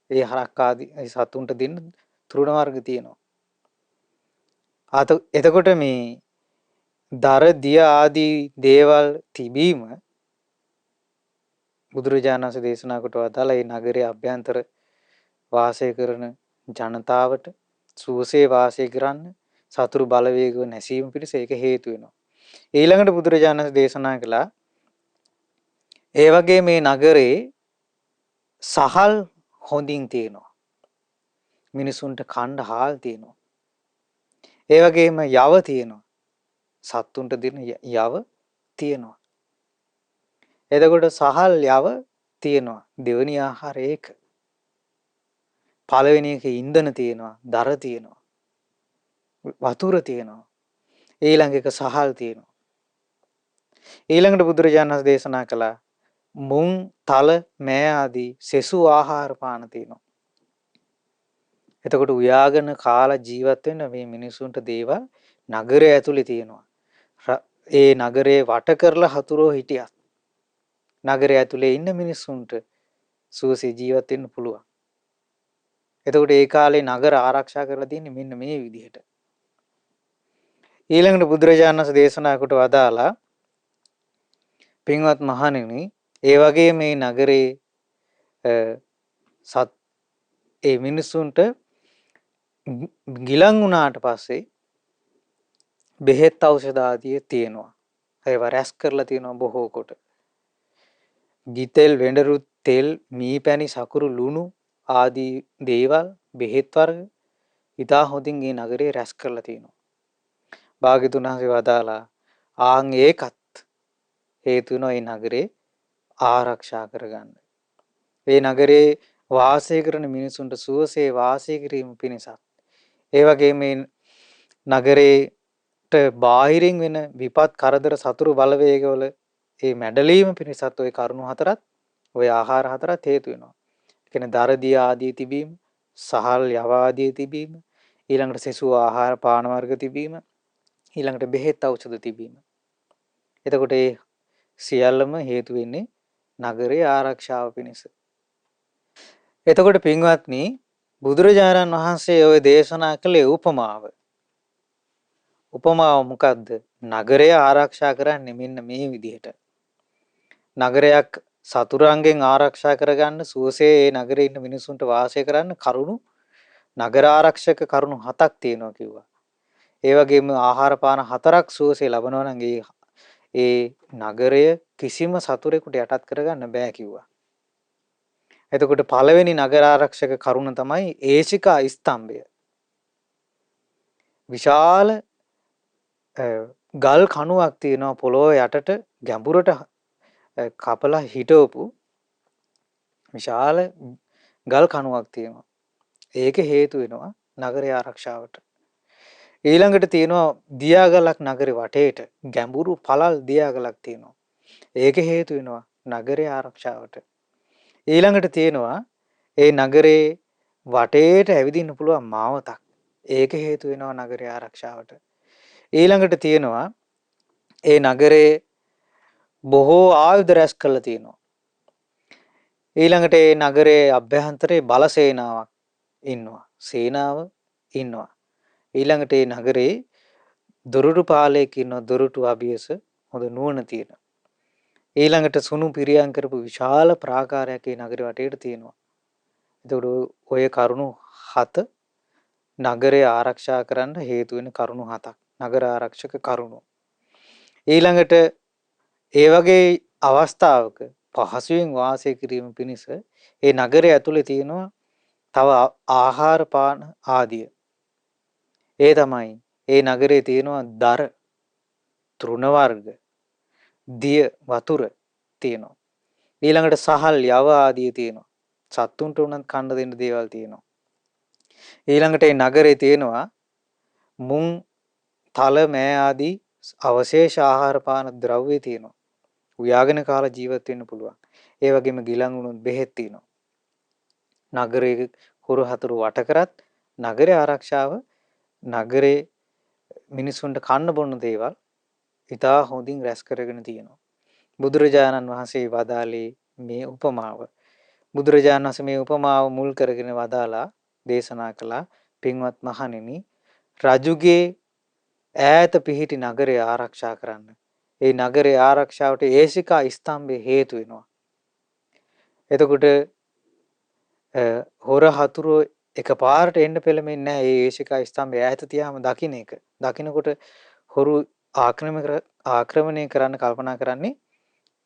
A: ඒ හරක් ආදී සතුන්ට දෙන්න තෘණ වර්ග තියෙනවා එතකොට මේ දර දිය ආදී දේවල් තිබීම බුදුරජාණන් වහන්සේ දේශනා කොට වදාළ ඒ නගරයේ අභ්‍යන්තර වාසය කරන ජනතාවට සුවසේ වාසය කරන්න සතුරු බලවේග නැසීම පිණිස ඒක හේතු වෙනවා. ඊළඟට බුදුරජාණන් වහන්සේ දේශනා කළා ඒ වගේ මේ නගරේ සහල් හොඳින් තියෙනවා. මිනිසුන්ට කන්න හාල් තියෙනවා. ඒ වගේම යව තියෙනවා. සත්තුන්ට දෙන යව තියෙනවා. එතකොට සහල් යව තියෙනවා. දෙවෙනි ආහාරය ඒක. පළවෙනි එකේ ඉන්ධන තියෙනවා, දර තියෙනවා. වතුර තියෙනවා. ඊළඟ එක සහල් තියෙනවා. ඊළඟට බුදුරජාණන් වහන්සේ දේශනා කළා මුං, තල, මෑ ආදී සෙසු ආහාර පාන තියෙනවා. එතකොට උයාගෙන කාලා ජීවත් වෙන මේ මිනිසුන්ට දේවල් නගරය ඇතුලේ තියෙනවා. ඒ නගරේ වට කරලා හතුරෝ හිටියත් නගරය ඇතුලේ ඉන්න මිනිසුන්ට සුවසේ ජීවත් වෙන්න පුළුවන්. එතකොට ඒ කාලේ නගර ආරක්ෂා කරලා තියෙන්නේ මෙන්න මේ විදිහට. ඊළඟට බුදුරජාණන් වහන්සේ දේශනා කොට වදාලා පින්වත් මහණෙනි ඒ වගේ මේ නගරේ ඒ මිනිසුන්ට ගිලන් වුණාට පස්සේ බෙහෙත් ඖෂධ ආදිය තියෙනවා. ඒවා රැස් කරලා තියෙනවා බොහෝ කොට. ගිතෙල් වෙඬරු තෙල් මී පැණි සකුරු ලුණු ආදී දේවල් බෙහෙත් වර්ග ඉතා හොඳින් මේ නගරේ රැස් කරලා තියෙනවා. භාග්‍යතුන් වහන්සේ වදාලා ආන් ඒකත් හේතු වෙනවා මේ නගරේ ආරක්ෂා කරගන්න. මේ නගරේ වාසය කරන මිනිසුන්ට සුවසේ වාසය කිරීම පිණිසත් ඒ වගේම මේ නගරේට බාහිරින් වෙන විපත් කරදර සතුරු බලවේගවල ඒ මැඩලීම පිණිසත් ওই කරුණු හතරත් ওই ආහාර හතරත් හේතු වෙනවා. ඒ කියන්නේ දරදිය ආදී තිබීම, සහල් යව ආදී තිබීම, ඊළඟට සෙසු ආහාර පාන වර්ග තිබීම, ඊළඟට බෙහෙත් ඖෂධ තිබීම. එතකොට ඒ සියල්ලම හේතු වෙන්නේ නගරේ ආරක්ෂාව පිණිස. එතකොට පින්වත්නි බුදුරජාණන් වහන්සේ ওই දේශනා කළේ උපමාව. උපමාව මොකද්ද? නගරය ආරක්ෂා කරන්නේ මෙන්න මේ විදිහට. නගරයක් සතුරන්ගෙන් ආරක්ෂා කරගන්න සුවසේ ඒ නගරේ ඉන්න මිනිසුන්ට වාසය කරන්න කරුණු නගර ආරක්ෂක කරුණු 7ක් තියෙනවා කිව්වා. ඒ වගේම ආහාර පාන 4ක් සුවසේ ලබනවා නම් ඒ නගරය කිසිම සතුරෙකුට යටත් කරගන්න බෑ කිව්වා. එතකොට පළවෙනි නගර ආරක්ෂක කරුණ තමයි ඒශිකා ස්තම්භය. විශාල ගල් කණුවක් තියෙනවා පොළොව යටට ගැඹුරට කපලා හිටවපු විශාල ගල් කණුවක් තියෙනවා. ඒක හේතු වෙනවා නගරය ආරක්ෂාවට. ඊළඟට තියෙනවා දියාගලක් නගරේ වටේට ගැඹුරු පළල් දියාගලක් තියෙනවා. ඒක හේතු වෙනවා නගරය ආරක්ෂාවට. ඊළඟට තියෙනවා ඒ නගරේ වටේට ඇවිදින්න පුළුවන් මාවතක්. ඒක හේතු වෙනවා නගරය ආරක්ෂාවට. ඊළඟට තියෙනවා ඒ නගරේ බොහෝ ආයුධ රැස් කරලා තියෙනවා. ඊළඟට ඒ නගරේ අභ්‍යන්තරේ බල සේනාවක් ඉන්නවා. සේනාව ඉන්නවා. ඊළඟට ඒ නගරේ දොරටු පාලයක් ඉන්නවා. දොරටු අභියස හොඳ නුවණ තියෙන. ඊළඟට සුණු පිරියම් කරපු විශාල ප්‍රාකාරයක් ඒ නගරේ වටේට තියෙනවා. එතකොට ඔය කරුණු 7 නගරය ආරක්ෂා කරන්න හේතු වෙන කරුණු 7ක්. නගර ආරක්ෂක කරුණු. ඊළඟට ඒ වගේ අවස්ථාවක පහසුවෙන් වාසය කිරීම පිණිස ඒ නගරය ඇතුලේ තියෙනවා තව ආහාර පාන ආදිය. ඒ තමයි ඒ නගරේ තියෙනවා දර, තෘණ වර්ග, දිය, වතුර තියෙනවා. ඊළඟට සහල් යව ආදිය තියෙනවා. සත්තුන්ට උනත් කන්න දෙන්න දේවල් තියෙනවා. ඊළඟට ඒ නගරේ තියෙනවා මුං, තල, මෑ ආදී අවශේෂ ආහාර පාන ද්‍රව්‍ය තියෙනවා. උයාගෙන කාලා ජීවත් වෙන්න පුළුවන්. ඒ වගේම ගිලන් වුණොත් බෙහෙත් තියෙනවා. නගරයේ හොරු හතුරු වට කරත් නගරේ ආරක්ෂාව නගරේ මිනිසුන්ට කන්න බොන්න දේවල් ඉතා හොඳින් රැස් කරගෙන තියෙනවා. බුදුරජාණන් වහන්සේ වදාළේ මේ උපමාව. බුදුරජාණන් වහන්සේ මේ උපමාව මුල් කරගෙන වදාලා දේශනා කළා පින්වත් මහණෙනි රජුගේ ඈත පිහිටි නගරය ආරක්ෂා කරන්න. ඒ නගරේ ආරක්ෂාවට ඒශිකා ස්තම්භය හේතු වෙනවා. එතකොට හොර හතුරු එකපාරට එන්න පෙළඹෙන්නේ නැහැ. ඒ ඒශිකා ස්තම්භය ඈත තියාම දකින්න එක. දකින්නකොට හොරු ආක්‍රමණය කරන්න කල්පනා කරන්නේ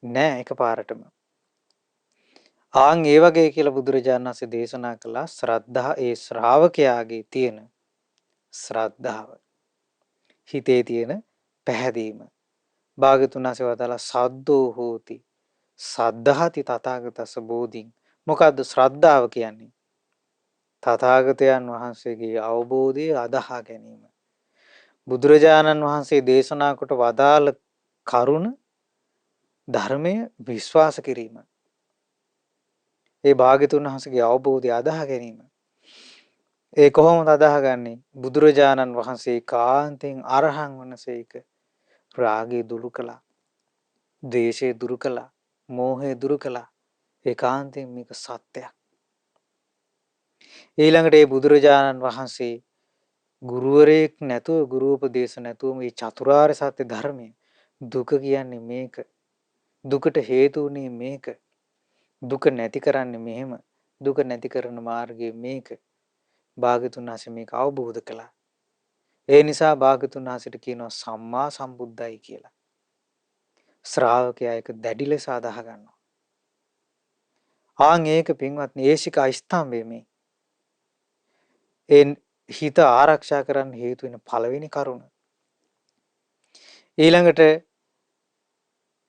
A: නැහැ එකපාරටම. ආන් ඒ වගේ කියලා බුදුරජාණන් වහන්සේ දේශනා කළා ශ්‍රද්ධා ඒ ශ්‍රාවකයාගේ තියෙන ශ්‍රද්ධාව. හිතේ තියෙන පැහැදීම. භාග්‍යතුන් වහන්සේ වදාලා සද්දෝ හෝති සද්ධාති තථාගතස්ස බෝධින්. මොකද්ද ශ්‍රද්ධාව කියන්නේ? තථාගතයන් වහන්සේගේ අවබෝධය අදහා ගැනීම. බුදුරජාණන් වහන්සේ දේශනා කොට වදාළ කරුණ ධර්මය විශ්වාස කිරීම. ඒ භාග්‍යතුන් වහන්සේගේ අවබෝධය අදහා ගැනීම. ඒ කොහොමද අදහාගන්නේ? බුදුරජාණන් වහන්සේ කාන්තෙන් අරහං වනසේක රාගය දුරු කළා. ද්වේෂය දුරු කළා. මෝහය දුරු කළා. ඒකාන්තයෙන් මේක සත්‍යයක්. ඊළඟට ඒ බුදුරජාණන් වහන්සේ ගුරුවරයෙක් නැතුව ගුරුපදේශ නැතුව මේ චතුරාර්ය සත්‍ය ධර්මය දුක කියන්නේ මේක. දුකට හේතු වුණේ මේක. දුක නැති කරන්නේ මෙහෙම. දුක නැති කරන මාර්ගය මේක. භාග්‍යතුන් වහන්සේ මේක අවබෝධ කළා. ඒ නිසා භාග්‍යතුන් වහන්සේට කියනවා සම්මා සම්බුද්දයි කියලා. ශ්‍රාවකයා ඒක දැඩි ලෙස අදහ ගන්නවා. ආන් ඒක පින්වත්නි ඒශිකා ස්තම්භය මේ. ඒ හිත ආරක්ෂා කරන්න හේතු වෙන පළවෙනි කරුණ. ඊළඟට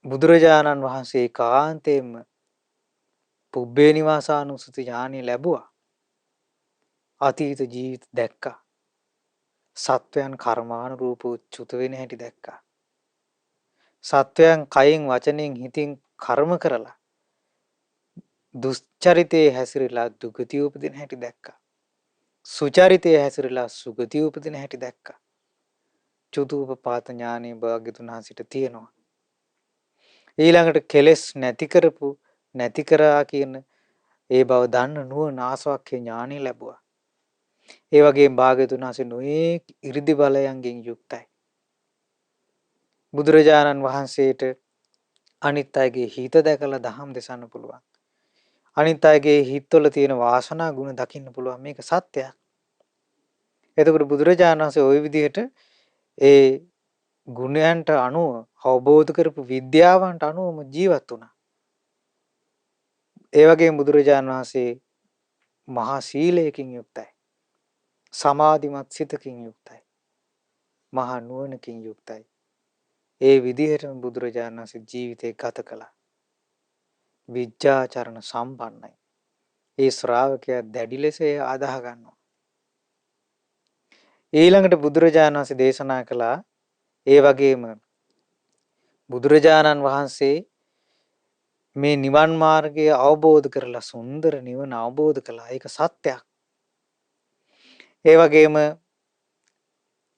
A: බුදුරජාණන් වහන්සේ කාන්තේම පුබ්බේ නිවාසානුස්සති ඥානෙ ලැබුවා. අතීත ජීවිත දැක්කා. සත්වයන් කර්මානුරූපව චුත වෙන හැටි දැක්කා. සත්වයන් කයින් වචනෙන් හිතින් කර්ම කරලා දුස්චරිතයේ හැසිරලා දුගතිය උපදින හැටි දැක්කා. සුචරිතයේ හැසිරලා සුගතිය උපදින හැටි දැක්කා. චුතූපපාත ඥානෙ භාග්‍යතුන් වහන්සේට තියෙනවා. ඊළඟට කෙලෙස් නැති කරපු නැති කරා කියන ඒ බව දන්න නුවණ ආසවක්ඛ්‍ය ඥානෙ ලැබුවා. ඒ වගේම භාග්‍යතුන් වහන්සේ නොයේ 이르දි බලයන්ගෙන් යුක්තයි. බුදුරජාණන් වහන්සේට අනිත් අයගේ හිත දැකලා දහම් දෙසන්න පුළුවන්. අනිත් අයගේ හිතවල තියෙන වාසනා ගුණ දකින්න පුළුවන්. මේක සත්‍යයක්. එතකොට බුදුරජාණන් වහන්සේ ওই විදිහට ඒ ගුණයන්ට අනුව අවබෝධ කරපු විද්‍යාවන්ට අනුවම ජීවත් වුණා. ඒ වගේම බුදුරජාණන් වහන්සේ මහා සීලයකින් යුක්තයි. සමාධිමත් සිතකින් යුක්තයි. මහා නුවණකින් යුක්තයි. ඒ විදිහටම බුදුරජාණන් වහන්සේ ජීවිතේ ගත කළා. විජ්ජාචරණ සම්පන්නයි. ඒ ශ්‍රාවකයා දැඩි ලෙස අදාහ ගන්නවා. ඊළඟට බුදුරජාණන් වහන්සේ දේශනා කළා ඒ වගේම බුදුරජාණන් වහන්සේ මේ නිවන් මාර්ගය අවබෝධ කරලා සුන්දර නිවන අවබෝධ කළා. ඒක සත්‍යයක්. ඒ වගේම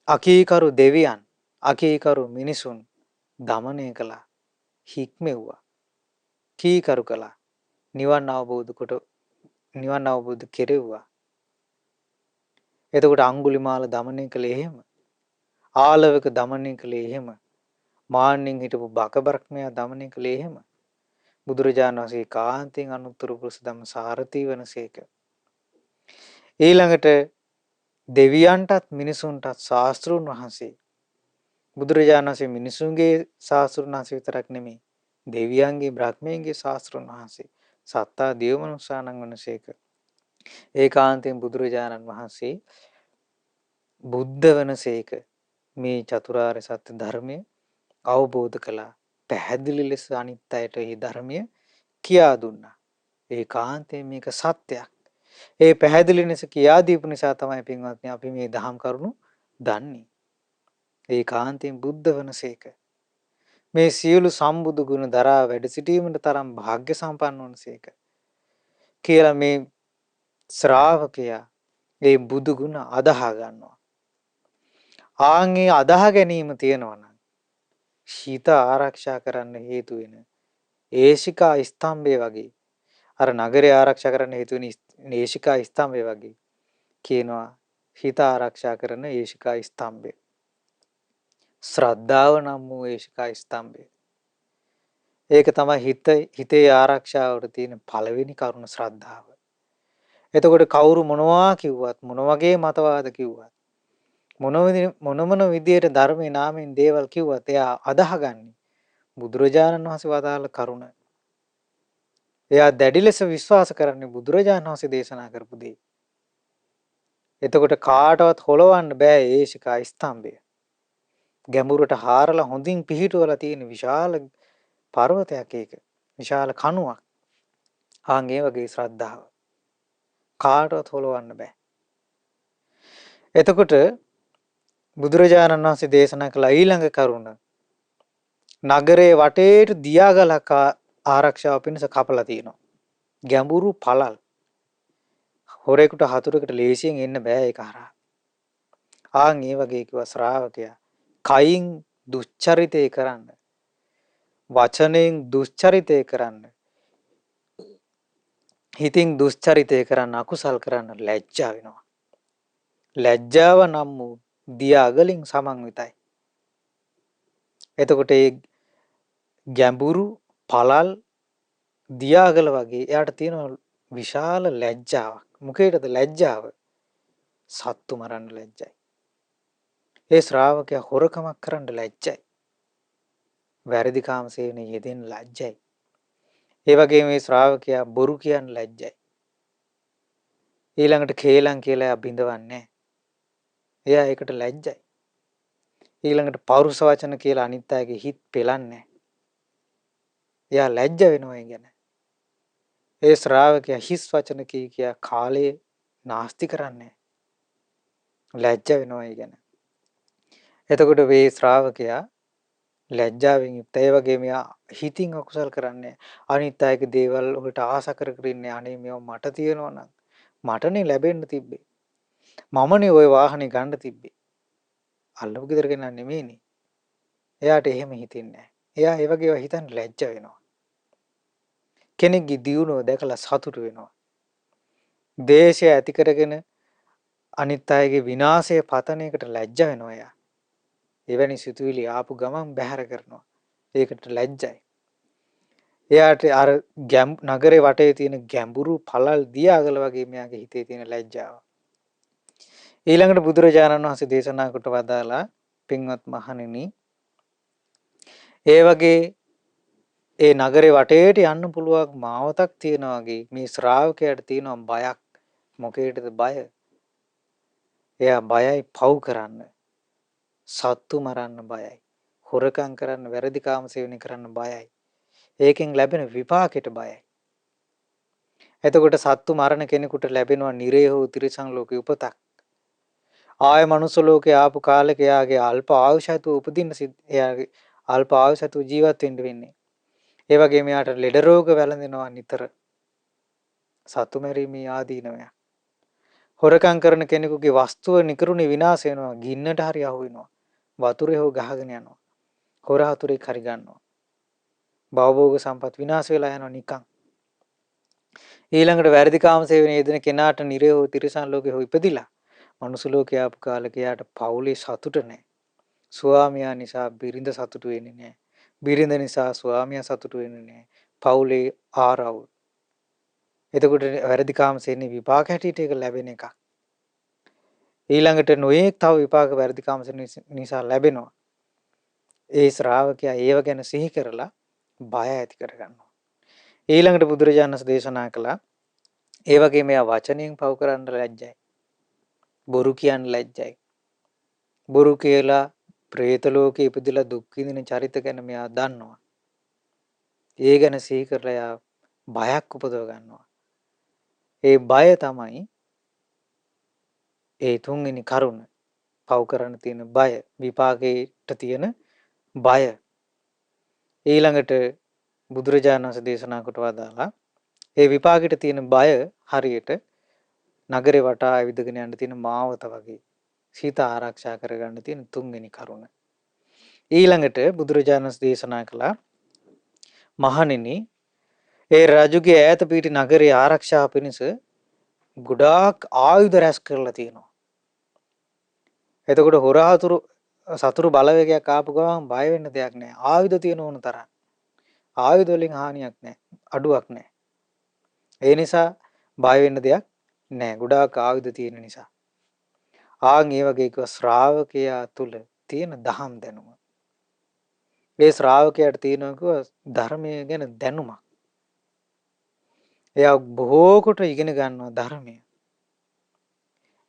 A: අකීකරු දෙවියන්, අකීකරු මිනිසුන් දමනය කළා. හික්මෙව්වා. කීකරු කළා. නිවන් අවබෝධ කෙරෙව්වා. එතකොට අඟුලිමාල දමනය කළේ එහෙම. ආලවක දමනය කළේ එහෙම. මාන්නෙන් හිටපු බකබ්‍රහ්මයා දමනය කළේ එහෙම. බුදුරජාණන් වහන්සේ කාන්තෙන් අනුත්තර පුරුෂ ධම්ම සාරථී වනසේක. ඊළඟට දෙවියන්ටත් මිනිසුන්ටත් ශාස්ත්‍රූන් වහන්සේ බුදුරජාණන් වහන්සේ මිනිසුන්ගේ ශාස්ත්‍රූන් වහන්සේ විතරක් නෙමෙයි දෙවියන්ගේ බ්‍රහ්මයන්ගේ ශාස්ත්‍රූන් වහන්සේ සත්තා දේවමනුෂ්‍යානං වනසේක. ඒකාන්තයෙන් බුදුරජාණන් වහන්සේ බුද්ධ වනසේක මේ චතුරාර්ය සත්‍ය ධර්මය අවබෝධ කළා. පැහැදිලි ලෙස අනිත් අයට මේ ධර්මය කියා දුන්නා. ඒකාන්තයෙන් මේක සත්‍යයක්. ඒ පැහැදිලි ලෙස කියා දීපු නිසා තමයි පින්වත්නි අපි මේ දහම් කරුණු දන්නේ. ඒකාන්තයෙන් බුද්ධ වනසේක. මේ සියලු සම්බුදු ගුණ දරා වැඩ සිටීමට තරම් වාග්ය සම්පන්න වනසේක. කියලා මේ ශ්‍රාවකයා මේ බුදු ගුණ අදාහ ගන්නවා. ආන්ගේ අදාහ ගැනීම තියෙනවා නම් හිත ආරක්ෂා කරන්න හේතු වෙන ඒශිකා ස්තම්භය වගේ අර නගරය ආරක්ෂා කරන්න හේතු වෙන ඒශිකා ස්තම්භය වගේ කියනවා හිත ආරක්ෂා කරන ඒශිකා ස්තම්භය. ශ්‍රද්ධාව නම් වූ ඒශිකා ස්තම්භය. ඒක තමයි හිතේ ආරක්ෂාවට තියෙන පළවෙනි කරුණ ශ්‍රද්ධාව. එතකොට කවුරු මොනවා කිව්වත් මොන වගේ මතවාද කිව්වත් මොන විදියට ධර්මයේ නාමයෙන් දේවල් කිව්වත් එයා අදහගන්නේ බුදුරජාණන් වහන්සේ වදාළ කරුණ. එයා දැඩි ලෙස විශ්වාස කරන්නේ බුදුරජාණන් වහන්සේ දේශනා කරපු දේ. එතකොට කාටවත් හොලවන්න බෑ ඒශිකා ස්තම්භය. ගැඹුරට හාරලා හොඳින් පිහිටුවලා තියෙන විශාල පර්වතයක් ඒක. විශාල කණුවක්. ආන් ඒ වගේ ශ්‍රද්ධාව. කාටවත් හොලවන්න බෑ. එතකොට බුදුරජාණන් වහන්සේ දේශනා කළ ඊළඟ කරුණ නගරේ වටේට දියාගලක් ආරක්ෂාව පිණිස කපලා තියෙනවා. ගැඹුරු පළල්. හොරෙකුට හතුරෙකුට ලේසියෙන් එන්න බෑ ඒක හරහා. ආන් ඒ වගේ කිව්වා ශ්‍රාවකයා කයින් දුස්චරිතේ කරන්න, වචනෙන් දුස්චරිතේ කරන්න, හිතින් දුස්චරිතේ කරන්න, අකුසල් කරන්න ලැජ්ජා වෙනවා. ලැජ්ජාව නම් වූ දියාගලින් සමන්විතයි. එතකොට ඒ ගැඹුරු පළල් දියාගල වගේ එයාට තියෙන විශාල ලැජ්ජාවක්. මොකේද ලැජ්ජාව? සත්තු මරන්න ලැජ්ජයි. ඒ ශ්‍රාවකයා හොරකමක් කරන්න ලැජ්ජයි. වැරදි කාම සේවනයේ යෙදෙන්න ලැජ්ජයි. ඒ වගේම මේ ශ්‍රාවකයා බොරු කියන්න ලැජ්ජයි. ඊළඟට කේලම් කියලා බිඳවන්නේ. එයා ඒකට ලැජ්ජයි. ඊළඟට පෞරුෂ වචන කියලා අනිත් අයගේ හිත් පෙලන්නේ. එයා ලැජ්ජ වෙනවා ඒ ගැන. ඒ ශ්‍රාවකයා හිස් වචන කියා කාලේ නාස්ති කරන්නේ. ලැජ්ජ වෙනවා ඒ ගැන. එතකොට මේ ශ්‍රාවකයා ලැජ්ජාවෙන් යුක්ත. ඒ වගේ මෙයා හිතින් අකුසල් කරන්නේ. අනිත් අයගේ දේවල් වලට ආස කර කර ඉන්නේ. අනේ මේව මට තියෙනවා නම් මටනේ ලැබෙන්න තිබ්බේ. මමනේ ওই වාහනේ ගන්න තිබ්බේ. අල්ලපු ගෙදර ගෙනන්න නෙමෙයිනේ. එයාට එහෙම හිතෙන්නේ නැහැ. එයා ඒ වගේ ඒවා හිතන්න ලැජ්ජ වෙනවා. කෙනෙක්ගේ දියුණුව දැකලා සතුටු වෙනවා. දේශය ඇති කරගෙන අනිත් අයගේ විනාශය පතන එකට ලැජ්ජ වෙනවා එයා. එවැනි සිතුවිලි ආපු ගමන් බැහැර කරනවා. ඒකට ලැජ්ජයි. එයාට අර නගරේ වටේ තියෙන ගැඹුරු පළල් දියාගල වගේ මෙයාගේ හිතේ තියෙන ලැජ්ජාව. ඊළඟට බුදුරජාණන් වහන්සේ දේශනා කොට වදාලා පින්වත් මහණෙනි ඒ වගේ ඒ නගරේ වටේට යන්න පුළුවන් මාවතක් තියෙනවා වගේ මේ ශ්‍රාවකයාට තියෙනවා බයක්. මොකේටද බය? එයා බයයි පව් කරන්න. සත්තු මරන්න බයයි. හොරකම් කරන්න, වැරදි කාම සේවනය කරන්න බයයි. ඒකෙන් ලැබෙන විපාකෙට බයයි. එතකොට සත්තු මරණ කෙනෙකුට ලැබෙනවා නිරේ හෝ තිරිසන් ලෝකේ උපතක්. ආය මනුස්ස ලෝකේ ආපු කාලෙක එයාගේ අල්ප ආයුෂයතු උපදින්න එයාගේ අල්ප ආයුෂයතු ජීවත් වෙන්න වෙන්නේ. ඒ වගේම යාට ලෙඩ රෝග වැළඳෙනවා නිතර. සතු මැරීමේ ආදීනවය. හොරකම් කරන කෙනෙකුගේ වස්තුව නිකරුණේ විනාශ වෙනවා. ගින්නට හරි අහු වෙනවා. වතුරේ හෝ ගහගෙන යනවා. හොර හතුරෙක් හරි ගන්නවා. භවභෝග සම්පත් විනාශ වෙලා යනවා නිකන්. ඊළඟට වැරදි කාම සේවනයේ යෙදෙන කෙනාට නිරේ හෝ තිරිසන් ලෝකේ හෝ ඉපදිලා මනුස්ස ලෝකේ ආපු කාලේ එයාට පවුලේ සතුට නැහැ. ස්වාමියා නිසා බිරිඳ සතුටු වෙන්නේ නැහැ. බිරිඳ නිසා ස්වාමියා සතුටු වෙන්නේ නැහැ. පවුලේ ආරවුල්. එතකොට වැරදි කාම සේවනයේ විපාක හැටියට ඒක ලැබෙන එකක්. ඊළඟට නොයේක් තව විපාක වැරදි කාම නිසා ලැබෙනවා. ඒ ශ්‍රාවකයා ඒව ගැන සිහි කරලා බය ඇති කරගන්නවා. ඊළඟට බුදුරජාණන් වහන්සේ දේශනා කළා ඒ වගේ මෙයා වචනයෙන් පව කරන්න ලැජ්ජයි. බොරු කියන්න ලැජ්ජයි. බොරු කියලා പ്രേත ලෝකේ ඉපදිලා දුක් විඳින චරිත ගැන මෙයා දන්නවා. ඒ ගැන සිහි කරලා එයා බයක් උපදව ගන්නවා. ඒ බය තමයි ඒ තුන්වෙනි කරුණ. පව කරන්න තියෙන බය, විපාකයට තියෙන බය. ඊළඟට බුදුරජාණන් වහන්සේ දේශනා කොට වදාලා ඒ විපාකයට තියෙන බය හරියට නගරේ වටා ඇවිදගෙන යන්න තියෙන මාවත වගේ. සීත ආරක්ෂා කරගන්න තියෙන තුන්වෙනි කරුණ. ඊළඟට බුදුරජාණන් වහන්සේ දේශනා කළා මහණෙනි ඒ රජුගේ ඈත පිටි නගරේ ආරක්ෂාව පිණිස ගොඩාක් ආයුධ රැස් කරලා තියෙනවා. එතකොට හොරාතුරු සතුරු බලවේගයක් ආපු ගමන් බය වෙන්න දෙයක් නැහැ. ආයුධ තියෙන ඕන තරම්. ආයුධ වලින් හානියක් නැහැ. අඩුවක් නැහැ. ඒ නිසා බය වෙන්න දෙයක් නැහැ. ගොඩාක් ආයුධ තියෙන නිසා. ආන් ඒ වගේ එක ශ්‍රාවකයා තුල තියෙන දහම් දැනුම. මේ ශ්‍රාවකයාට තියෙනවා ධර්මය ගැන දැනුමක්. එයා බොහෝ කොට ඉගෙන ගන්නවා ධර්මය.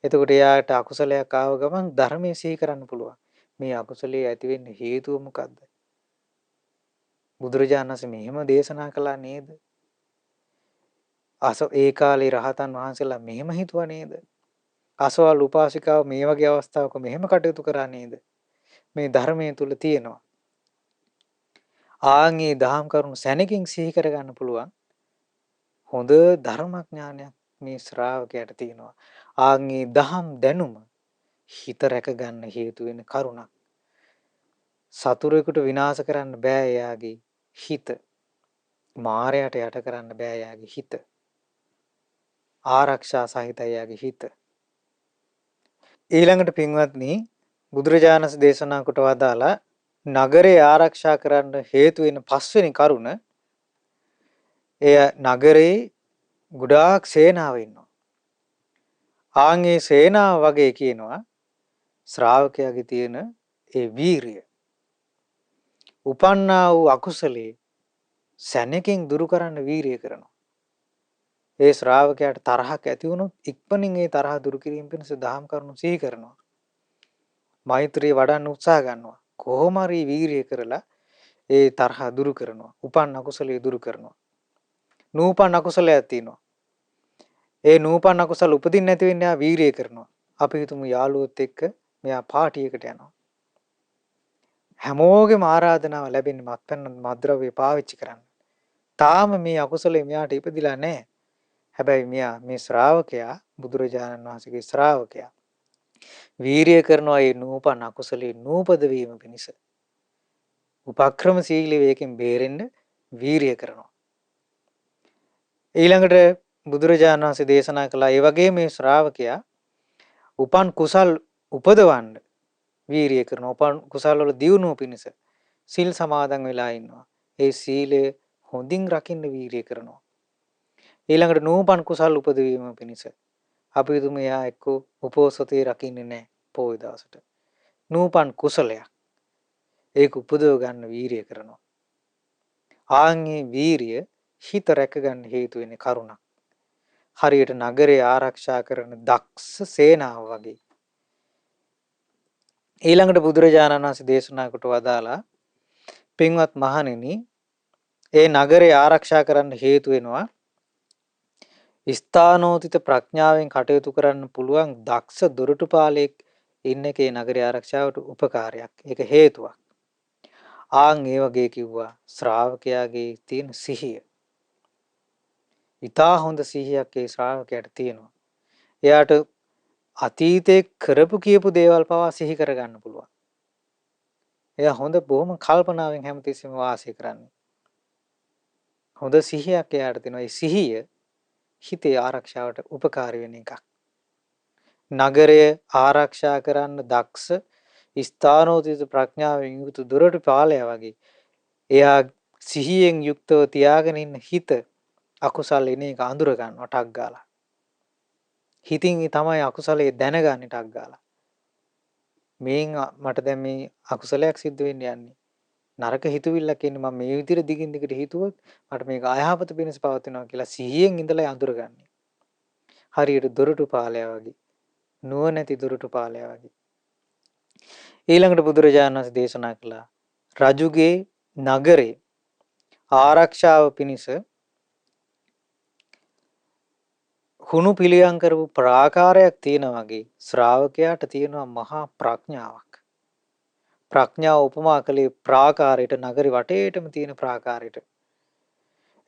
A: එතකොට එයාට අකුසලයක් ආව ගමන් ධර්මයේ සිහි කරන්න පුළුවන්. මේ අකුසලයේ ඇති වෙන්න හේතුව මොකද්ද? බුදුරජාණන් වහන්සේ මෙහෙම දේශනා කළා නේද? ඒ කාලේ රහතන් වහන්සේලා මෙහෙම හිතුවා නේද? අසවල් උපාසිකාව මේ වගේ අවස්ථාවක මෙහෙම කටයුතු කරා නේද? මේ ධර්මයේ තුල තියෙනවා. ආන්ගේ දහම් කරුණු සැනකින් සිහි කරගන්න පුළුවන්. හොඳ ධර්මඥානයක් මේ ශ්‍රාවකයාට තියෙනවා. ආන්ගේ දහම් දැනුම හිත රැක ගන්න හේතු වෙන කරුණක්. සතුරෙකුට විනාශ කරන්න බෑ එයාගේ හිත. මායයට යට කරන්න බෑ එයාගේ හිත. ආරක්ෂා සහිතයි එයාගේ හිත. ඊළඟට පින්වත්නි බුදුරජාණන් දේශනා කොට වදාලා නගරේ ආරක්ෂා කරන්න හේතු වෙන පස්වෙනි කරුණ එය නගරේ ගොඩාක් සේනාව ඉන්නවා. ආන්ගේ සේනාව වගේ කියනවා ශ්‍රාවකයාගේ තියෙන ඒ වීරිය. උපන්නා වූ අකුසලේ සැනකින් දුරු කරන්න වීරිය කරනවා. ඒ ශ්‍රාවකයාට තරහක් ඇති වුණොත් ඉක්මනින් ඒ තරහ දුරු කිරීම පිණිස දහම් කරුණු සිහි කරනවා. මෛත්‍රිය වඩන්න උත්සාහ ගන්නවා. කොහොම හරි වීරිය කරලා ඒ තරහ දුරු කරනවා. උපන් අකුසලයේ දුරු කරනවා. නූපන් අකුසලයක් තියෙනවා. ඒ නූපන් අකුසල උපදින්න නැති වෙන්න යා වීරිය කරනවා. අපි හිතමු යාළුවොත් එක්ක මෙයා පාටියකට යනවා. හැමෝගෙම ආරාධනාව ලැබෙන්නේ මත්පැන් මත්ද්‍රව්‍ය පාවිච්චි කරන්න. තාම මේ අකුසලේ මෙයාට ඉපදිලා නැහැ. හැබැයි මෙයා මේ ශ්‍රාවකයා බුදුරජාණන් වහන්සේගේ ශ්‍රාවකයා වීරිය කරනවා ඒ නූපන් අකුසලේ නූපද වීම පිණිස. උපක්‍රමශීලී වේකින් බේරෙන්න වීරිය කරනවා. ඊළඟට බුදුරජාණන් වහන්සේ දේශනා කළා ඒ වගේ මේ ශ්‍රාවකයා උපන් කුසල් උපදවන්න වීරිය කරනවා. උපන් කුසල් වල දියුණුව පිණිස සිල් සමාදන් වෙලා ඉන්නවා. ඒ සීලය හොඳින් රකින්න වීරිය කරනවා. ඊළඟට නූපන් කුසල් උපදවීම පිණිස අපි හිතමු එයා එක්ක උපෝසතේ රකින්නේ නැහැ පොයි දවසට. නූපන් කුසලයක්. ඒක උපදව ගන්න වීරිය කරනවා. ආන්ගේ වීරිය හිත රැක ගන්න හේතු වෙන්නේ කරුණක්. හරියට නගරය ආරක්ෂා කරන දක්ෂ සේනාව වගේ. ඊළඟට බුදුරජාණන් වහන්සේ දේශනා කොට වදාලා පින්වත් මහණෙනි ඒ නගරය ආරක්ෂා කරන්න හේතු වෙනවා ස්ථානෝතිත ප්‍රඥාවෙන් කටයුතු කරන්න පුළුවන් දක්ෂ දොරටුපාලයෙක් ඉන්න එකේ නගරය ආරක්ෂාවට උපකාරයක්. ඒක හේතුවක්. ආන් ඒ වගේ කිව්වා ශ්‍රාවකයාගේ තියෙන සිහිය. ඊටා හොඳ සිහියක් ඒ ශ්‍රාවකයාට තියෙනවා. එයාට අතීතේ කරපු කියපු දේවල් පවා සිහි කරගන්න පුළුවන්. එයා හොඳ බොහොම කල්පනාවෙන් හැමතිස්සෙම වාසය කරන්නේ. හොඳ සිහියක් එයාට තියෙනවා. ඒ සිහිය හිතේ ආරක්ෂාවට උපකාරී වෙන එකක්. නගරය ආරක්ෂා කරන්න දක්ෂ ස්ථානෝචිත ප්‍රඥාවෙන් යුතු දොරටු පාලයා වගේ එයා සිහියෙන් යුක්තව තියාගෙන ඉන්න හිත අකුසල් එන එක අඳුර ගන්නවා ටක් ගාලා. හිතින් තමයි අකුසලයේ දැනගන්නේ ටක් ගාලා. මේන් මට දැන් මේ අකුසලයක් සිද්ධ වෙන්න යන්නේ. නරක හිතුවිල්ලක් එන්නේ මම මේ විදිහට දිගින් දිගට හිතුවොත් මට මේක අයහපත පිණිස පවතිනවා කියලා සිහියෙන් ඉඳලා අඳුරගන්නේ. හරියට දොරටු පාලයා වගේ. නුවණැති දොරටු පාලයා වගේ. ඊළඟට බුදුරජාණන් වහන්සේ දේශනා කළා රජුගේ නගරේ ආරක්ෂාව පිණිස හුණු පිළියම් කරපු ප්‍රාකාරයක් තියෙන වගේ ශ්‍රාවකයාට තියෙනවා මහා ප්‍රඥාවක්. ප්‍රඥාව උපමා කළේ ප්‍රාකාරයට නගරේ වටේටම තියෙන ප්‍රාකාරයට.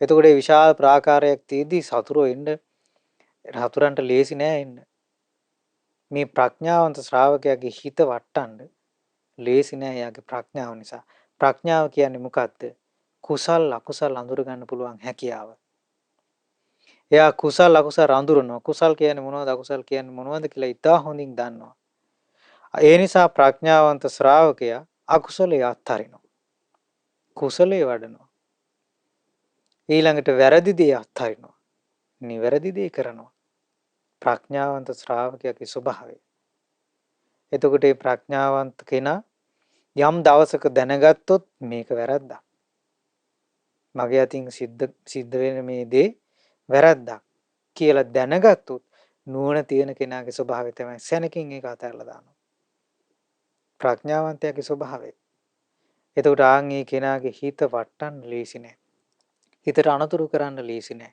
A: එතකොට මේ විශාල ප්‍රාකාරයක් තියෙද්දි සතුරෝ එන්න රතුරන්ට ලේසි නෑ එන්න. මේ ප්‍රඥාවන්ත ශ්‍රාවකයාගේ හිත වටන්න ලේසි නෑ යාගේ ප්‍රඥාව නිසා. ප්‍රඥාව කියන්නේ මොකද්ද? කුසල් අකුසල් අඳුර ගන්න පුළුවන් හැකියාව. එයා කුසල් අකුසල් අඳුරනවා. කුසල් කියන්නේ මොනවද අකුසල් කියන්නේ මොනවද කියලා ඉතා හොඳින් දන්නවා. ඒ නිසා ප්‍රඥාවන්ත ශ්‍රාවකයා අකුසලයේ අත්හරිනවා. කුසලයේ වඩනවා. ඊළඟට වැරදි දේ අත්හරිනවා. නිවැරදි දේ කරනවා. ප්‍රඥාවන්ත ශ්‍රාවකයාගේ ස්වභාවය. එතකොට මේ ප්‍රඥාවන්ත කෙනා යම් දවසක දැනගත්තොත් මේක වැරද්දක්. මගේ අතින් සිද්ධ වෙන මේ දේ වැරද්දක් කියලා දැනගත්තොත් නුවණ තියෙන කෙනාගේ ස්වභාවය තමයි සැනකින් ඒක අතහැරලා දානවා. ප්‍රඥාවන්තයාගේ ස්වභාවය. එතකොට ආන්ගේ කෙනාගේ හිත වටන්න ලීසි නෑ. හිතට අනතුරු කරන්න ලීසි නෑ.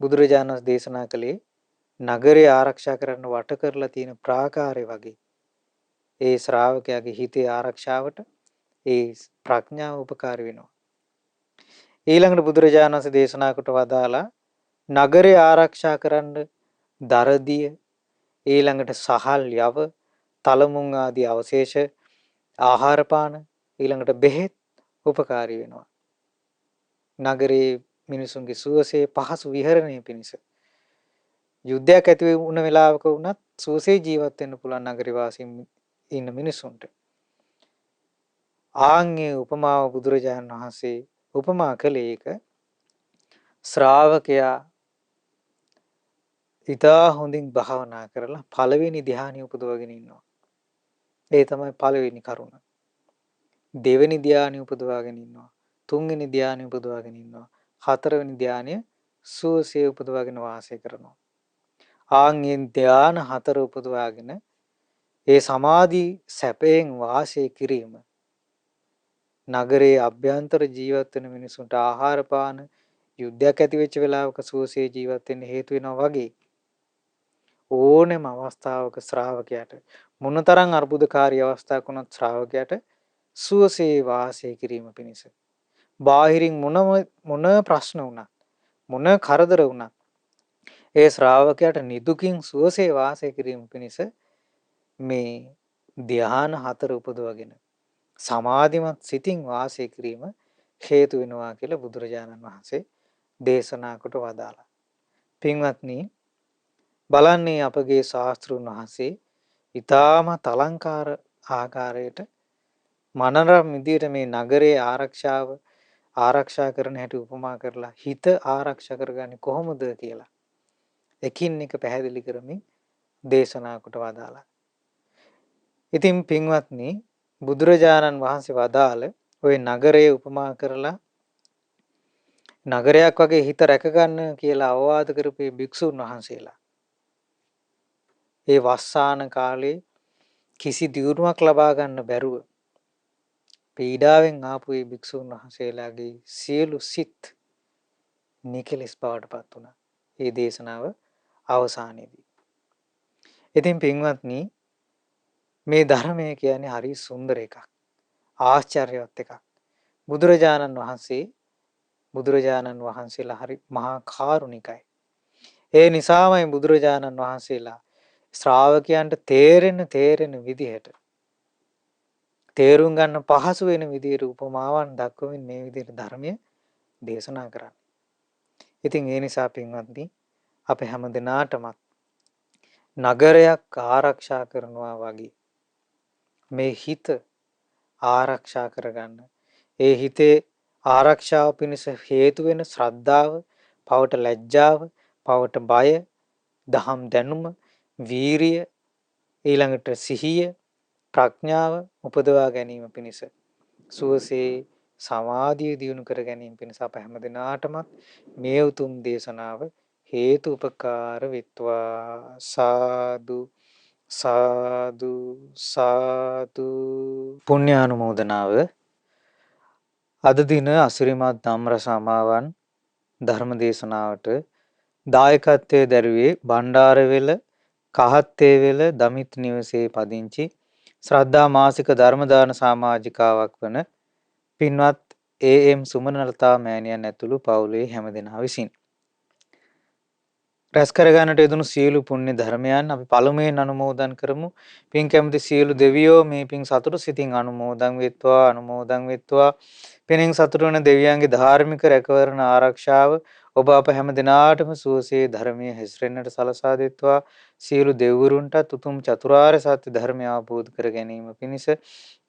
A: බුදුරජාණන් දේශනා කළේ නගරය ආරක්ෂා කරන්න වට කරලා තියෙන ප්‍රාකාරය වගේ. ඒ ශ්‍රාවකයාගේ හිතේ ආරක්ෂාවට ඒ ප්‍රඥාව උපකාර වෙනවා. ඊළඟට බුදුරජාණන් වහන්සේ දේශනා කොට වදාලා නගරය ආරක්ෂා කරන්න දරදිය ඊළඟට සහල් යව තලමුන් ආදී අවශේෂ ආහාර පාන ඊළඟට බෙහෙත් උපකාරී වෙනවා. නගරේ මිනිසුන්ගේ සුවසේ පහසු විහරණය පිණිස යුද්ධයක් ඇති වුණ වෙලාවක වුණත් සුවසේ ජීවත් වෙන්න පුළුවන් නගරේ වාසීන් ඉන්න මිනිසුන්ට. ආන්ගේ උපමාව බුදුරජාණන් වහන්සේ උපමා කළේ ඒක ශ්‍රාවකයා ඉතා හොඳින් භාවනා කරලා පළවෙනි ධ්‍යානෙ උපදවගෙන ඉන්නවා. ඒ තමයි පළවෙනි කරුණ. දෙවෙනි ධ්‍යානෙ උපදවාගෙන ඉන්නවා. තුන්වෙනි ධානය උපදවාගෙන ඉන්නවා. හතරවෙනි ධානය සුවසේ උපදවාගෙන වාසය කරනවා. ආන්ගෙන් ධාන හතර උපදවාගෙන ඒ සමාධි සැපයෙන් වාසය කිරීම නගරයේ අභ්‍යන්තර ජීවත් වෙන මිනිසුන්ට ආහාර පාන යුද්ධයක් ඇති වෙච්ච වෙලාවක සුවසේ ජීවත් වෙන්න හේතු වෙනවා වගේ ඕනෑම අවස්ථාවක ශ්‍රාවකයාට මොනතරම් අර්බුදකාරී අවස්ථාවක් වුණත් ශ්‍රාවකයාට සුවසේ වාසය කිරීම පිණිස බාහිරින් මොන ප්‍රශ්න වුණත් මොන කරදර වුණත් ඒ ශ්‍රාවකයාට නිදුකින් සුවසේ වාසය කිරීම පිණිස මේ ධ්‍යාන හතර උපදවගෙන සමාධිමත් සිතින් වාසය කිරීම හේතු වෙනවා කියලා බුදුරජාණන් වහන්සේ දේශනා කොට වදාළා. පින්වත්නි බලන්නේ අපගේ ශාස්ත්‍රුන් වහන්සේ ඊටමත් අලංකාර ආකාරයට මනරම් විදියට මේ නගරයේ ආරක්ෂා කරන හැටි උපමා කරලා හිත ආරක්ෂා කරගන්නේ කොහොමද කියලා එකින් එක පැහැදිලි කරමින් දේශනා කොට වදාළා. ඉතින් පින්වත්නි බුදුරජාණන් වහන්සේ වදාළ ওই නගරයේ උපමා කරලා නගරයක් වගේ හිත රැකගන්න කියලා අවවාද කරපු භික්ෂුන් වහන්සේලා ඒ වස්සාන කාලේ කිසි දියුණුවක් ලබා ගන්න බැරුව පීඩාවෙන් ආපු ඒ භික්ෂුන් වහන්සේලාගේ සියලු සිත් නිකලස් බවට පත් වුණා. මේ දේශනාව අවසානයේදී. ඉතින් පින්වත්නි මේ ධර්මය කියන්නේ හරි සුන්දර එකක්. ආශ්චර්යවත් එකක්. බුදුරජාණන් වහන්සේලා හරි මහා කාරුණිකයි. ඒ නිසාමයි බුදුරජාණන් වහන්සේලා ශ්‍රාවකයන්ට තේරෙන විදිහට තේරුම් ගන්න පහසු වෙන විදිහට උපමාවන් දක්වමින් මේ විදිහට ධර්මය දේශනා කරන්නේ. ඉතින් ඒ නිසා පින්වත්නි අප හැම දිනාටම නගරයක් ආරක්ෂා කරනවා වගේ මේ හිත ආරක්ෂා කරගන්න. ඒ හිතේ ආරක්ෂාව පිණිස හේතු වෙන ශ්‍රද්ධාව, පවට ලැජ්ජාව, පවට බය, දහම් දැනුම, වීරිය, ඊළඟට සිහිය, ප්‍රඥාව උපදවා ගැනීම පිණිස සුවසේ සමාධිය දියුණු කර ගැනීම පිණිස අප හැම දිනාටම මේ උතුම් දේශනාව හේතු උපකාර වෙත්වා. සාදු සාදු සාදු. පුණ්‍යානුමෝදනාව. අද දින අසිරිමත් ධම්ර සමාවන් ධර්ම දේශනාවට දායකත්වයේ දැරුවේ බණ්ඩාරවෙල කහත්තේවෙල දමිත් නිවසේ පදිංචි ශ්‍රද්ධා මාසික ධර්මදාන සමාජිකාවක් වන පින්වත් ඒ.එම්. සුමනලතා මෑණියන් ඇතුළු පවුලේ හැමදෙනා විසින් රැස් කරගන්නට යෙදුණු සියලු පුණ්‍ය ධර්මයන් අපි පළමුවෙන් අනුමෝදන් කරමු. පින් කැමති සියලු දෙවියෝ මේ පින් සතුටු සිතින් අනුමෝදන් වෙත්වා. පිනෙන් සතුටු වන දෙවියන්ගේ ධාර්මික රැකවරණ ආරක්ෂාව ඔබ අප හැම දිනාටම සුවසේ ධර්මයේ හැසිරෙන්නට සලසා දෙත්වා. සියලු දෙවිවරුන්ටත් උතුම් චතුරාර්ය සත්‍ය ධර්මය අවබෝධ කර ගැනීම පිණිස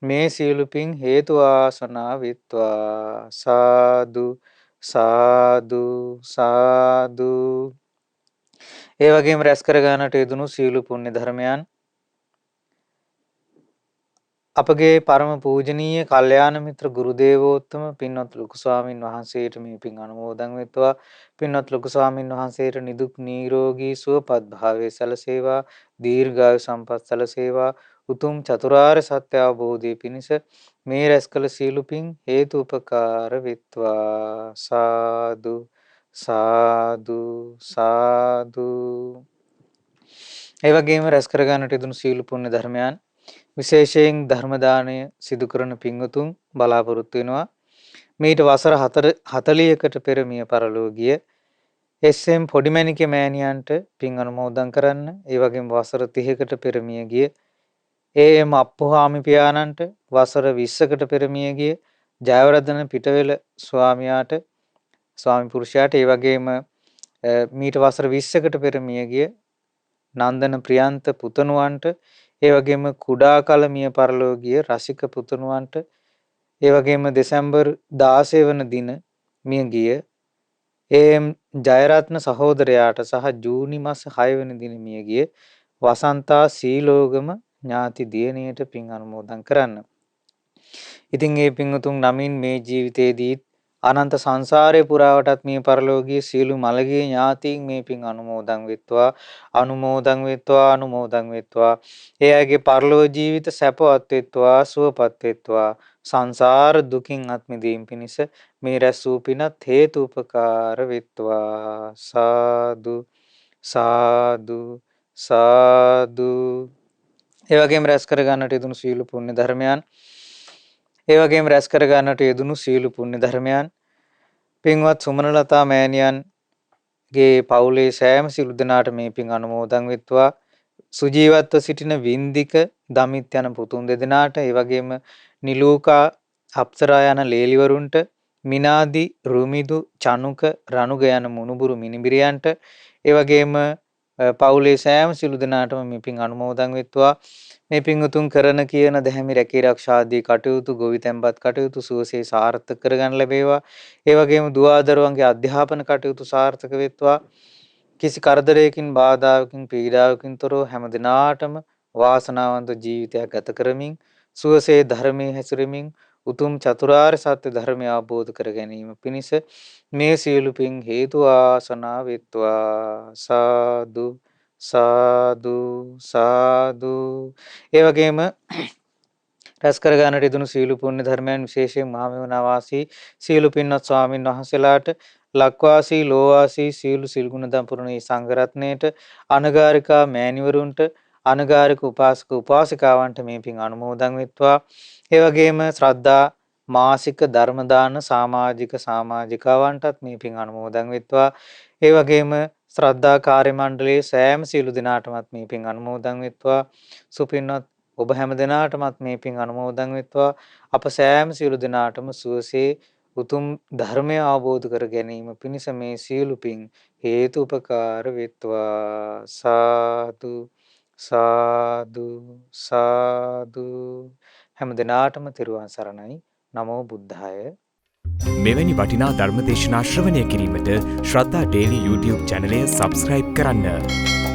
A: මේ සියලු පින් හේතු වාසනා වෙත්වා. සාදු සාදු සාදු. ඒ වගේම රැස් කර ගන්නට යෙදුණු සියලු පුණ්‍ය ධර්මයන් අපගේ පරම පූජනීය කල්යාණ මිත්‍ර ගුරු දේවෝත්තම පින්වත් ලොකු ස්වාමින් වහන්සේට මේ පින් අනුමෝදන් වෙත්වා. පින්වත් ලොකු ස්වාමින් වහන්සේට නිදුක් නිරෝගී සුවපත් භාවයේ සැලසේවා. දීර්ඝායු සම්පත් සැලසේවා. උතුම් චතුරාර්ය සත්‍ය අවබෝධයේ පිණිස මේ රැස් කළ සියලු පින් හේතු උපකාර වෙත්වා. සාදු සාදු සාදු. ඒ වගේම රැස් කර ගන්නට යෙදුණු සීල පුණ්‍ය ධර්මයන් විශේෂයෙන් ධර්ම දාණය සිදු කරන පින්වතුන් බලාපොරොත්තු වෙනවා. මේට වසර 40කට පෙර මිය පරලෝකීය එස්.එම්. පොඩිමැණිකේ මෑණියන්ට පින් අනුමෝදන් කරන්න. ඒ වගේම වසර 30කට පෙර මිය ගිය ඒ.එම්. අප්පුහාමි පියාණන්ට වසර 20කට පෙර මිය ගිය ජයවර්ධන පිටවෙල ස්වාමි පුරුෂයාට ඒ වගේම මීට වසර 20කට පෙර මිය ගිය නන්දන ප්‍රියන්ත පුතණුවන්ට ඒ වගේම කුඩා කල මිය පරලෝකීය රසික පුතණුවන්ට ඒ වගේම දෙසැම්බර් 16 වන දින මිය ගිය ඒ.එම්. ජයරත්න සහෝදරයාට සහ ජූනි මාස 6 වෙනි දින මිය ගිය වසන්තා සීලෝගම ඥාති දියණියට පින් අනුමෝදන් කරන්න. ඉතින් මේ පින්වතුන් නමින් මේ ජීවිතයේදී අනන්ත සංසාරේ පුරාවටත් මේ පරලෝකීය සියලු මළගිය ඥාතීන් මේ පින් අනුමෝදන් වෙත්වා අනුමෝදන් වෙත්වා අනුමෝදන් වෙත්වා එයාගේ පරලෝක ජීවිත සැපවත් වෙත්වා සුවපත් වෙත්වා සංසාර දුකින් අත් මිදීම පිණිස මේ රැස් වූ පිනත් හේතු උපකාර වෙත්වා සාදු සාදු සාදු. ඒ වගේම රැස් කර ගන්නට යෙදුණු සීල පුණ්‍ය ධර්මයන් ඒ වගේම රැස් කර ගන්නට යෙදුණු සීල පුණ්‍ය ධර්මයන් පින්වත් සුමනලතා මෑණියන්ගේ පවුලේ සෑම සිළු දෙනාට මේ පින් අනුමෝදන් වෙත්වා සුජීවත්ව සිටින වින්දික දමිත් යන පුතුන් දෙදෙනාට ඒ වගේම නිලූකා අප්සරා යන ලේලිවරුන්ට මිනාදි රුමිදු චනුක රණුග යන මුණුබුරු මිනිබිරියන්ට ඒ වගේම පවුලේ සෑම සිළු දෙනාටම මේ පින් අනුමෝදන් වෙත්වා මේ පින් උතුම් කරන කියන දැහැමි රැකී ආරක්ෂාදී කටයුතු ගොවිතැන්පත් කටයුතු සුවසේ සාර්ථක කරගන්න ලැබේවා. ඒ වගේම දුවදරුවන්ගේ අධ්‍යාපන කටයුතු සාර්ථක වෙත්වා. කිසි කරදරයකින් බාධාවකින් පීඩාවකින් තොරව හැම දිනාටම වාසනාවන්ත ජීවිතයක් ගත කරමින් සුවසේ ධර්මයේ හැසිරෙමින් උතුම් චතුරාර්ය සත්‍ය ධර්මය අවබෝධ කර ගැනීම පිණිස මේ සියලු පින් හේතු ආසනාව වෙත්වා සාදු සාදු සාදු. ඒ වගේම රැස් කර ගන්නට යෙදුණු සීල පුණ්‍ය ධර්මයන් විශේෂයෙන් මහමෙවුනා වාසී සීල පින්වත් ස්වාමින් වහන්සේලාට ලක්වාසී ලෝවාසී සීල සිල්ගුණ දම්පුරුණී සංඝ රත්නයේට අනගාരികා මෑණිවරුන්ට අනගාരിക උපාසක උපාසිකාවන්ට මේ පින් අනුමෝදන් වෙත්වා. ඒ වගේම ශ්‍රද්ධා මාසික ධර්ම දාන සමාජිකාවන්ටත් මේ පින් අනුමෝදන් වෙත්වා. ඒ වගේම ශ්‍රද්ධා කාර්ය මණ්ඩලයේ සෑම සීල දිනාටමත් මේ පින් අනුමෝදන් වෙත්වා. සුපින්වත් ඔබ හැම දිනාටමත් මේ පින් අනුමෝදන් වෙත්වා. අප සෑම සියලු දිනාටම සුවසේ උතුම් ධර්මය අවබෝධ කර ගැනීම පිණිස මේ සියලු පින් හේතු උපකාර වෙත්වා සාදු සාදු සාදු. හැම දිනාටම තෙරුවන් සරණයි. නමෝ බුද්ධාය.
B: මෙවැනි වටිනා ධර්ම දේශනා ශ්‍රවණය කිරීමට ශ්‍රද්ධා ඩේලි YouTube චැනලය සබ්ස්ක්‍රයිබ් කරන්න.